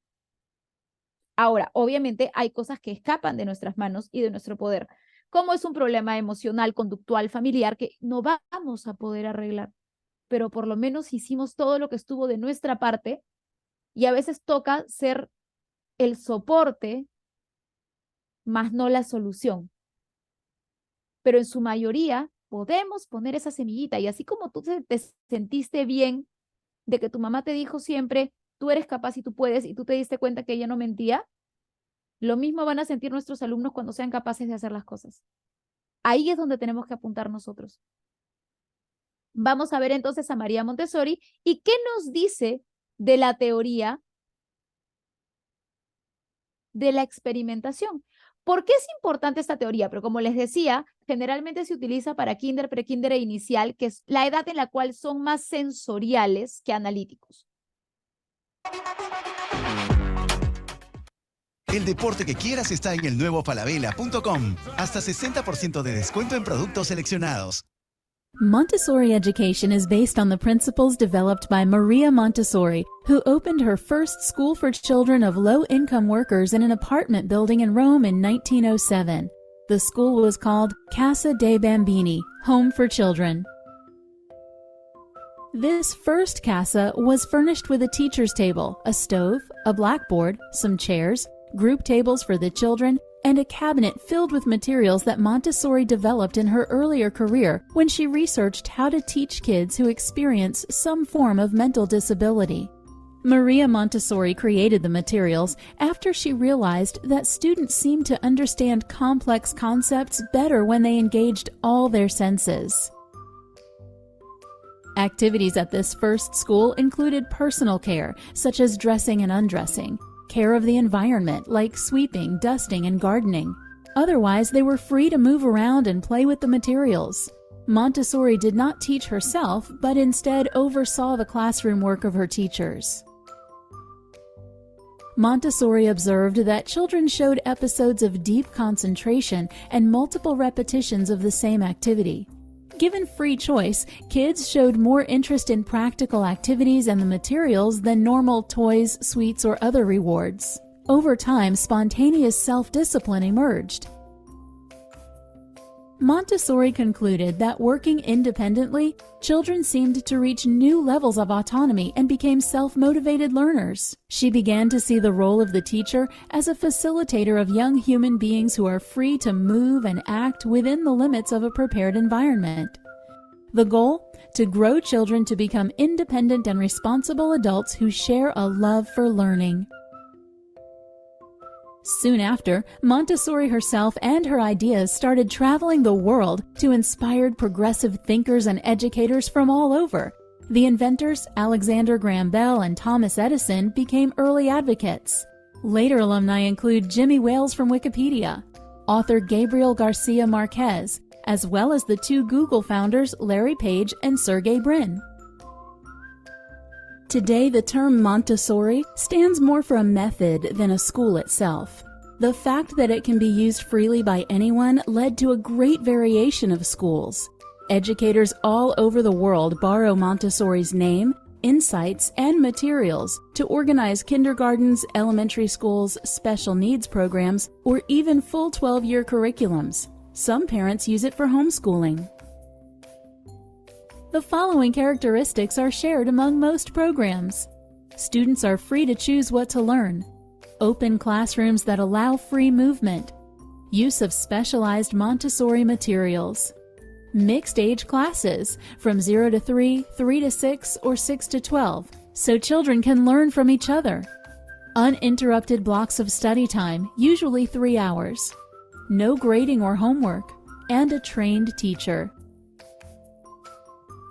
Ahora, obviamente hay cosas que escapan de nuestras manos y de nuestro poder, como es un problema emocional, conductual, familiar, que no vamos a poder arreglar, pero por lo menos hicimos todo lo que estuvo de nuestra parte y a veces toca ser el soporte, más no la solución. Pero en su mayoría podemos poner esa semillita y así como tú te sentiste bien de que tu mamá te dijo siempre, tú eres capaz y tú puedes y tú te diste cuenta que ella no mentía, lo mismo van a sentir nuestros alumnos cuando sean capaces de hacer las cosas. Ahí es donde tenemos que apuntar nosotros. Vamos a ver entonces a María Montessori y qué nos dice de la teoría de la experimentación. ¿Por qué es importante esta teoría? Pero como les decía, generalmente se utiliza para kinder, prekinder e inicial, que es la edad en la cual son más sensoriales que analíticos. El deporte que quieras está en el nuevo falabella.com. Hasta 60% de descuento en productos seleccionados. Montessori education is based on the principles developed by Maria Montessori, who opened her first school for children of low-income workers in an apartment building in Rome in 1907. The school was called Casa dei Bambini, Home for Children. This first casa was furnished with a teacher's table, a stove, a blackboard, some chairs, group tables for the children, and a cabinet filled with materials that Montessori developed in her earlier career when she researched how to teach kids who experience some form of mental disability. Maria Montessori created the materials after she realized that students seemed to understand complex concepts better when they engaged all their senses. Activities at this first school included personal care, such as dressing and undressing, care of the environment like sweeping, dusting, and gardening. Otherwise, they were free to move around and play with the materials. Montessori did not teach herself, but instead oversaw the classroom work of her teachers. Montessori observed that children showed episodes of deep concentration and multiple repetitions of the same activity. Given free choice, kids showed more interest in practical activities and the materials than normal toys, sweets, or other rewards. Over time, spontaneous self-discipline emerged. Montessori concluded that working independently, children seemed to reach new levels of autonomy and became self-motivated learners. She began to see the role of the teacher as a facilitator of young human beings who are free to move and act within the limits of a prepared environment. The goal? To grow children to become independent and responsible adults who share a love for learning. Soon after, Montessori herself and her ideas started traveling the world to inspire progressive thinkers and educators from all over. The inventors, Alexander Graham Bell and Thomas Edison, became early advocates. Later alumni include Jimmy Wales from Wikipedia, author Gabriel Garcia Marquez, as well as the two Google founders Larry Page and Sergey Brin. Today, the term Montessori stands more for a method than a school itself. The fact that it can be used freely by anyone led to a great variation of schools. Educators all over the world borrow Montessori's name, insights, and materials to organize kindergartens, elementary schools, special needs programs, or even full 12-year curriculums. Some parents use it for homeschooling. The following characteristics are shared among most programs. Students are free to choose what to learn. Open classrooms that allow free movement. Use of specialized Montessori materials. Mixed age classes from 0 to 3, 3 to 6, or 6 to 12, so children can learn from each other. Uninterrupted blocks of study time, usually 3 hours. No grading or homework, and a trained teacher.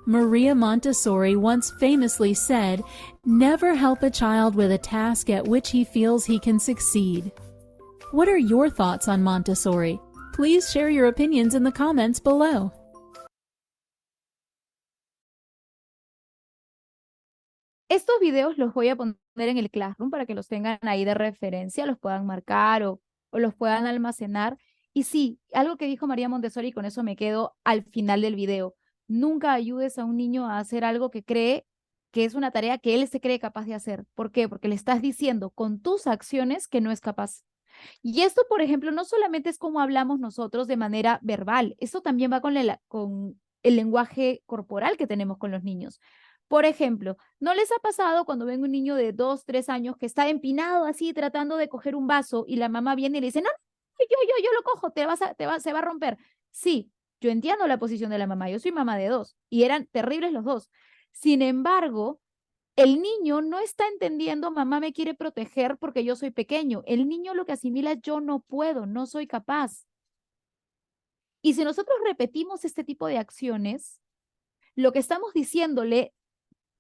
Maria Montessori once famously said, "Never help a child with a task at which he feels he can succeed." What are your thoughts on Montessori? Please share your opinions in the comments below. Estos videos los voy a poner en el Classroom para que los tengan ahí de referencia, los puedan marcar o los puedan almacenar. Y sí, algo que dijo María Montessori, y con eso me quedo al final del video. Nunca ayudes a un niño a hacer algo que cree que es una tarea que él se cree capaz de hacer. ¿Por qué? Porque le estás diciendo con tus acciones que no es capaz. Y esto, por ejemplo, no solamente es como hablamos nosotros de manera verbal, esto también va con el lenguaje corporal que tenemos con los niños. Por ejemplo, ¿no les ha pasado cuando ven un niño de 2, 3 años que está empinado así tratando de coger un vaso y la mamá viene y le dice, no, yo lo cojo, se va a romper? Sí, yo entiendo la posición de la mamá, yo soy mamá de 2 y eran terribles los dos. Sin embargo, el niño no está entendiendo, mamá me quiere proteger porque yo soy pequeño. El niño lo que asimila es yo no puedo, no soy capaz. Y si nosotros repetimos este tipo de acciones, lo que estamos diciéndole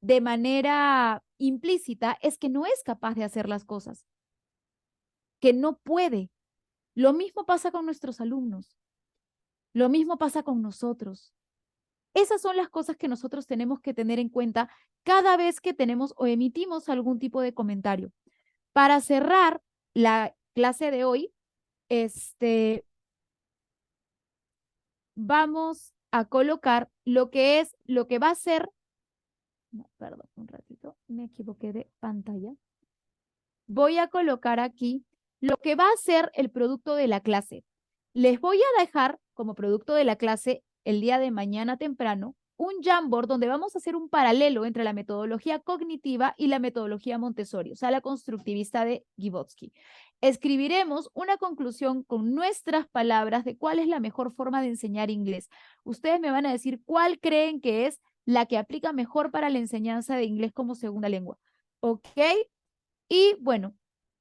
de manera implícita es que no es capaz de hacer las cosas. que no puede. Lo mismo pasa con nuestros alumnos. Lo mismo pasa con nosotros. Esas son las cosas que nosotros tenemos que tener en cuenta cada vez que tenemos o emitimos algún tipo de comentario. Para cerrar la clase de hoy, vamos a colocar lo que va a ser, no, perdón, un ratito, me equivoqué de pantalla. Voy a colocar aquí lo que va a ser el producto de la clase. Les voy a dejar como producto de la clase el día de mañana temprano un Jamboard donde vamos a hacer un paralelo entre la metodología cognitiva y la metodología Montessori, o sea, la constructivista de Vygotsky. Escribiremos una conclusión con nuestras palabras de cuál es la mejor forma de enseñar inglés. Ustedes me van a decir cuál creen que es la que aplica mejor para la enseñanza de inglés como segunda lengua. ¿Ok? Y bueno,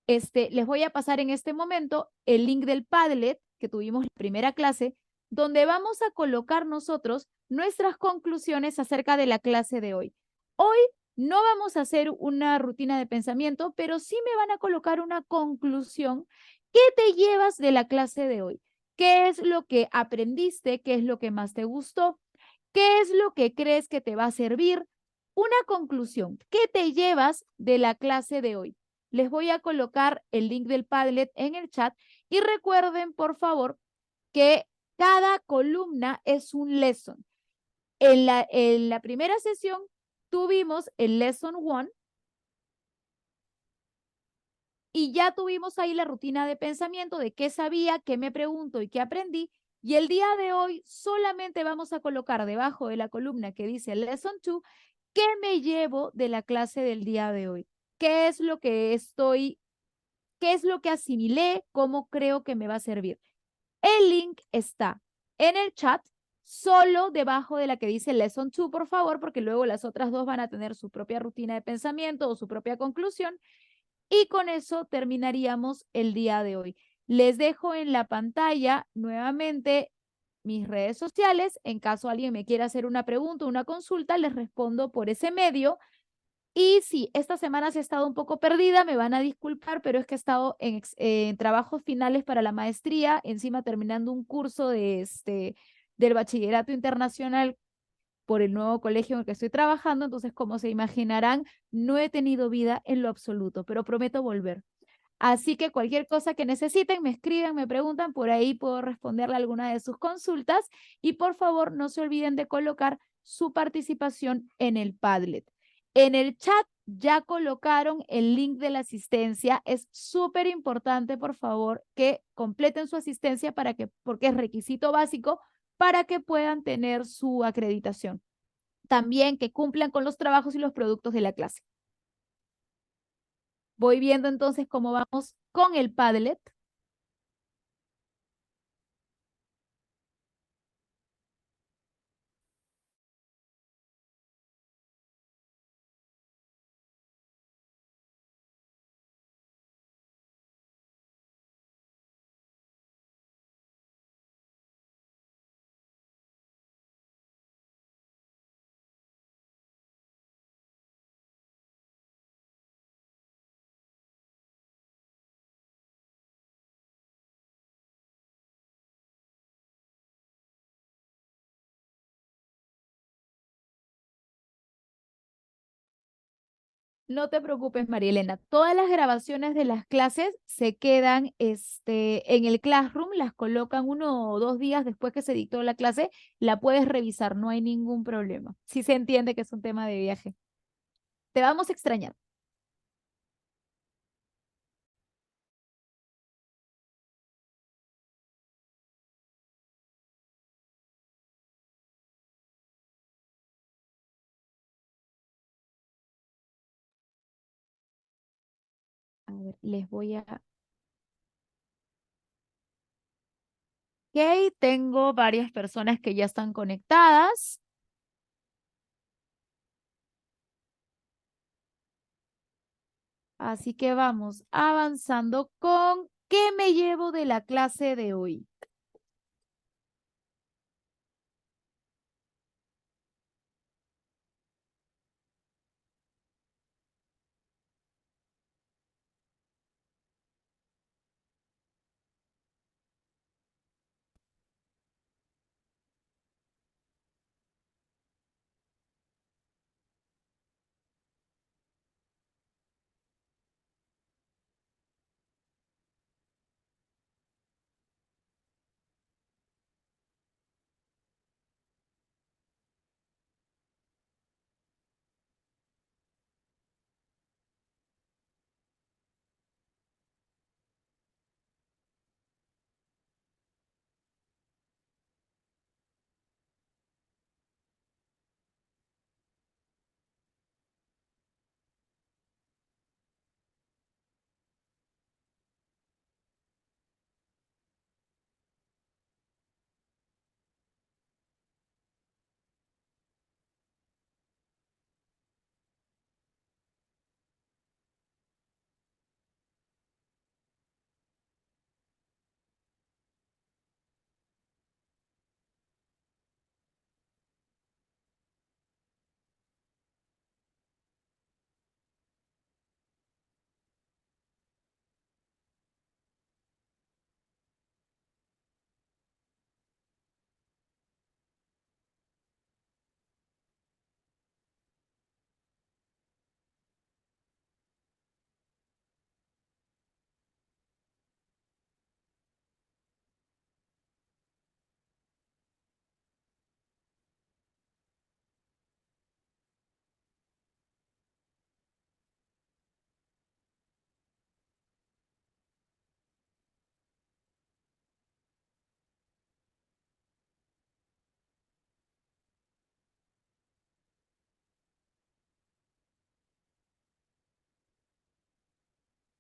les voy a pasar en este momento el link del Padlet que tuvimos en la primera clase, donde vamos a colocar nosotros nuestras conclusiones acerca de la clase de hoy. Hoy no vamos a hacer una rutina de pensamiento, pero sí me van a colocar una conclusión. ¿Qué te llevas de la clase de hoy? ¿Qué es lo que aprendiste? ¿Qué es lo que más te gustó? ¿Qué es lo que crees que te va a servir? Una conclusión. ¿Qué te llevas de la clase de hoy? Les voy a colocar el link del Padlet en el chat y recuerden, por favor, que cada columna es un lesson. En la primera sesión tuvimos el lesson 1 y ya tuvimos ahí la rutina de pensamiento de qué sabía, qué me pregunto y qué aprendí. Y el día de hoy solamente vamos a colocar debajo de la columna que dice lesson 2, ¿qué me llevo de la clase del día de hoy? ¿Qué es lo que qué es lo que asimilé? ¿Cómo creo que me va a servir? El link está en el chat, solo debajo de la que dice Lesson 2, por favor, porque luego las otras dos van a tener su propia rutina de pensamiento o su propia conclusión. Y con eso terminaríamos el día de hoy. Les dejo en la pantalla nuevamente mis redes sociales. En caso alguien me quiera hacer una pregunta o una consulta, les respondo por ese medio. Y sí, esta semana sí he estado un poco perdida, me van a disculpar, pero es que he estado en trabajos finales para la maestría, encima terminando un curso del bachillerato internacional por el nuevo colegio en el que estoy trabajando. Entonces, como se imaginarán, no he tenido vida en lo absoluto, pero prometo volver. Así que cualquier cosa que necesiten, me escriben, me preguntan, por ahí puedo responderle alguna de sus consultas. Y por favor, no se olviden de colocar su participación en el Padlet. En el chat ya colocaron el link de la asistencia. Es súper importante, por favor, que completen su asistencia porque es requisito básico para que puedan tener su acreditación. También que cumplan con los trabajos y los productos de la clase. Voy viendo entonces cómo vamos con el Padlet. No te preocupes, María Elena. Todas las grabaciones de las clases se quedan en el Classroom, las colocan 1 o 2 días después que se dictó la clase, la puedes revisar, no hay ningún problema. Sí se entiende que es un tema de viaje. Te vamos a extrañar. A ver, les voy a... Ok, tengo varias personas que ya están conectadas. Así que vamos avanzando con ¿qué me llevo de la clase de hoy?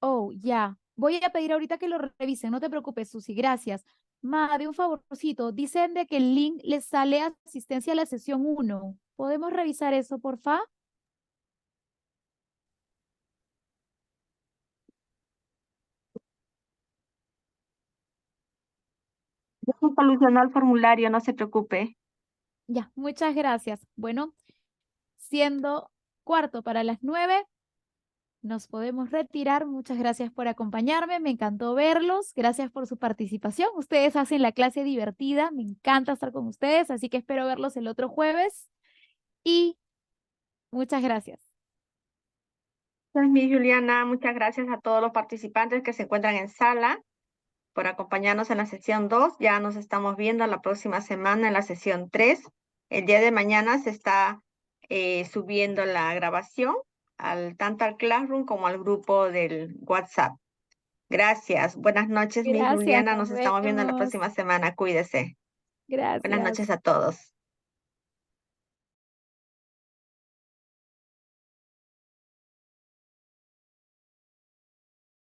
Oh, ya. Voy a pedir ahorita que lo revisen. No te preocupes, Susi. Gracias. Ma, de un favorcito. Dicen de que el link les sale a asistencia a la sesión 1. ¿Podemos revisar eso, porfa? Ya se solucionó el formulario, no se preocupe. Ya, muchas gracias. Bueno, siendo 8:45, nos podemos retirar. Muchas gracias por acompañarme. Me encantó verlos. Gracias por su participación. Ustedes hacen la clase divertida. Me encanta estar con ustedes, así que espero verlos el otro jueves. Y muchas gracias. Pues, mi Juliana, muchas gracias a todos los participantes que se encuentran en sala por acompañarnos en la sesión 2. Ya nos estamos viendo la próxima semana en la sesión 3. El día de mañana se está subiendo la grabación tanto al Classroom como al grupo del WhatsApp. Gracias. Buenas noches, mi Gracias, Juliana. nos Nos estamos viendo la vemos. próxima semana. Cuídese. Buenas Gracias. noches a todos.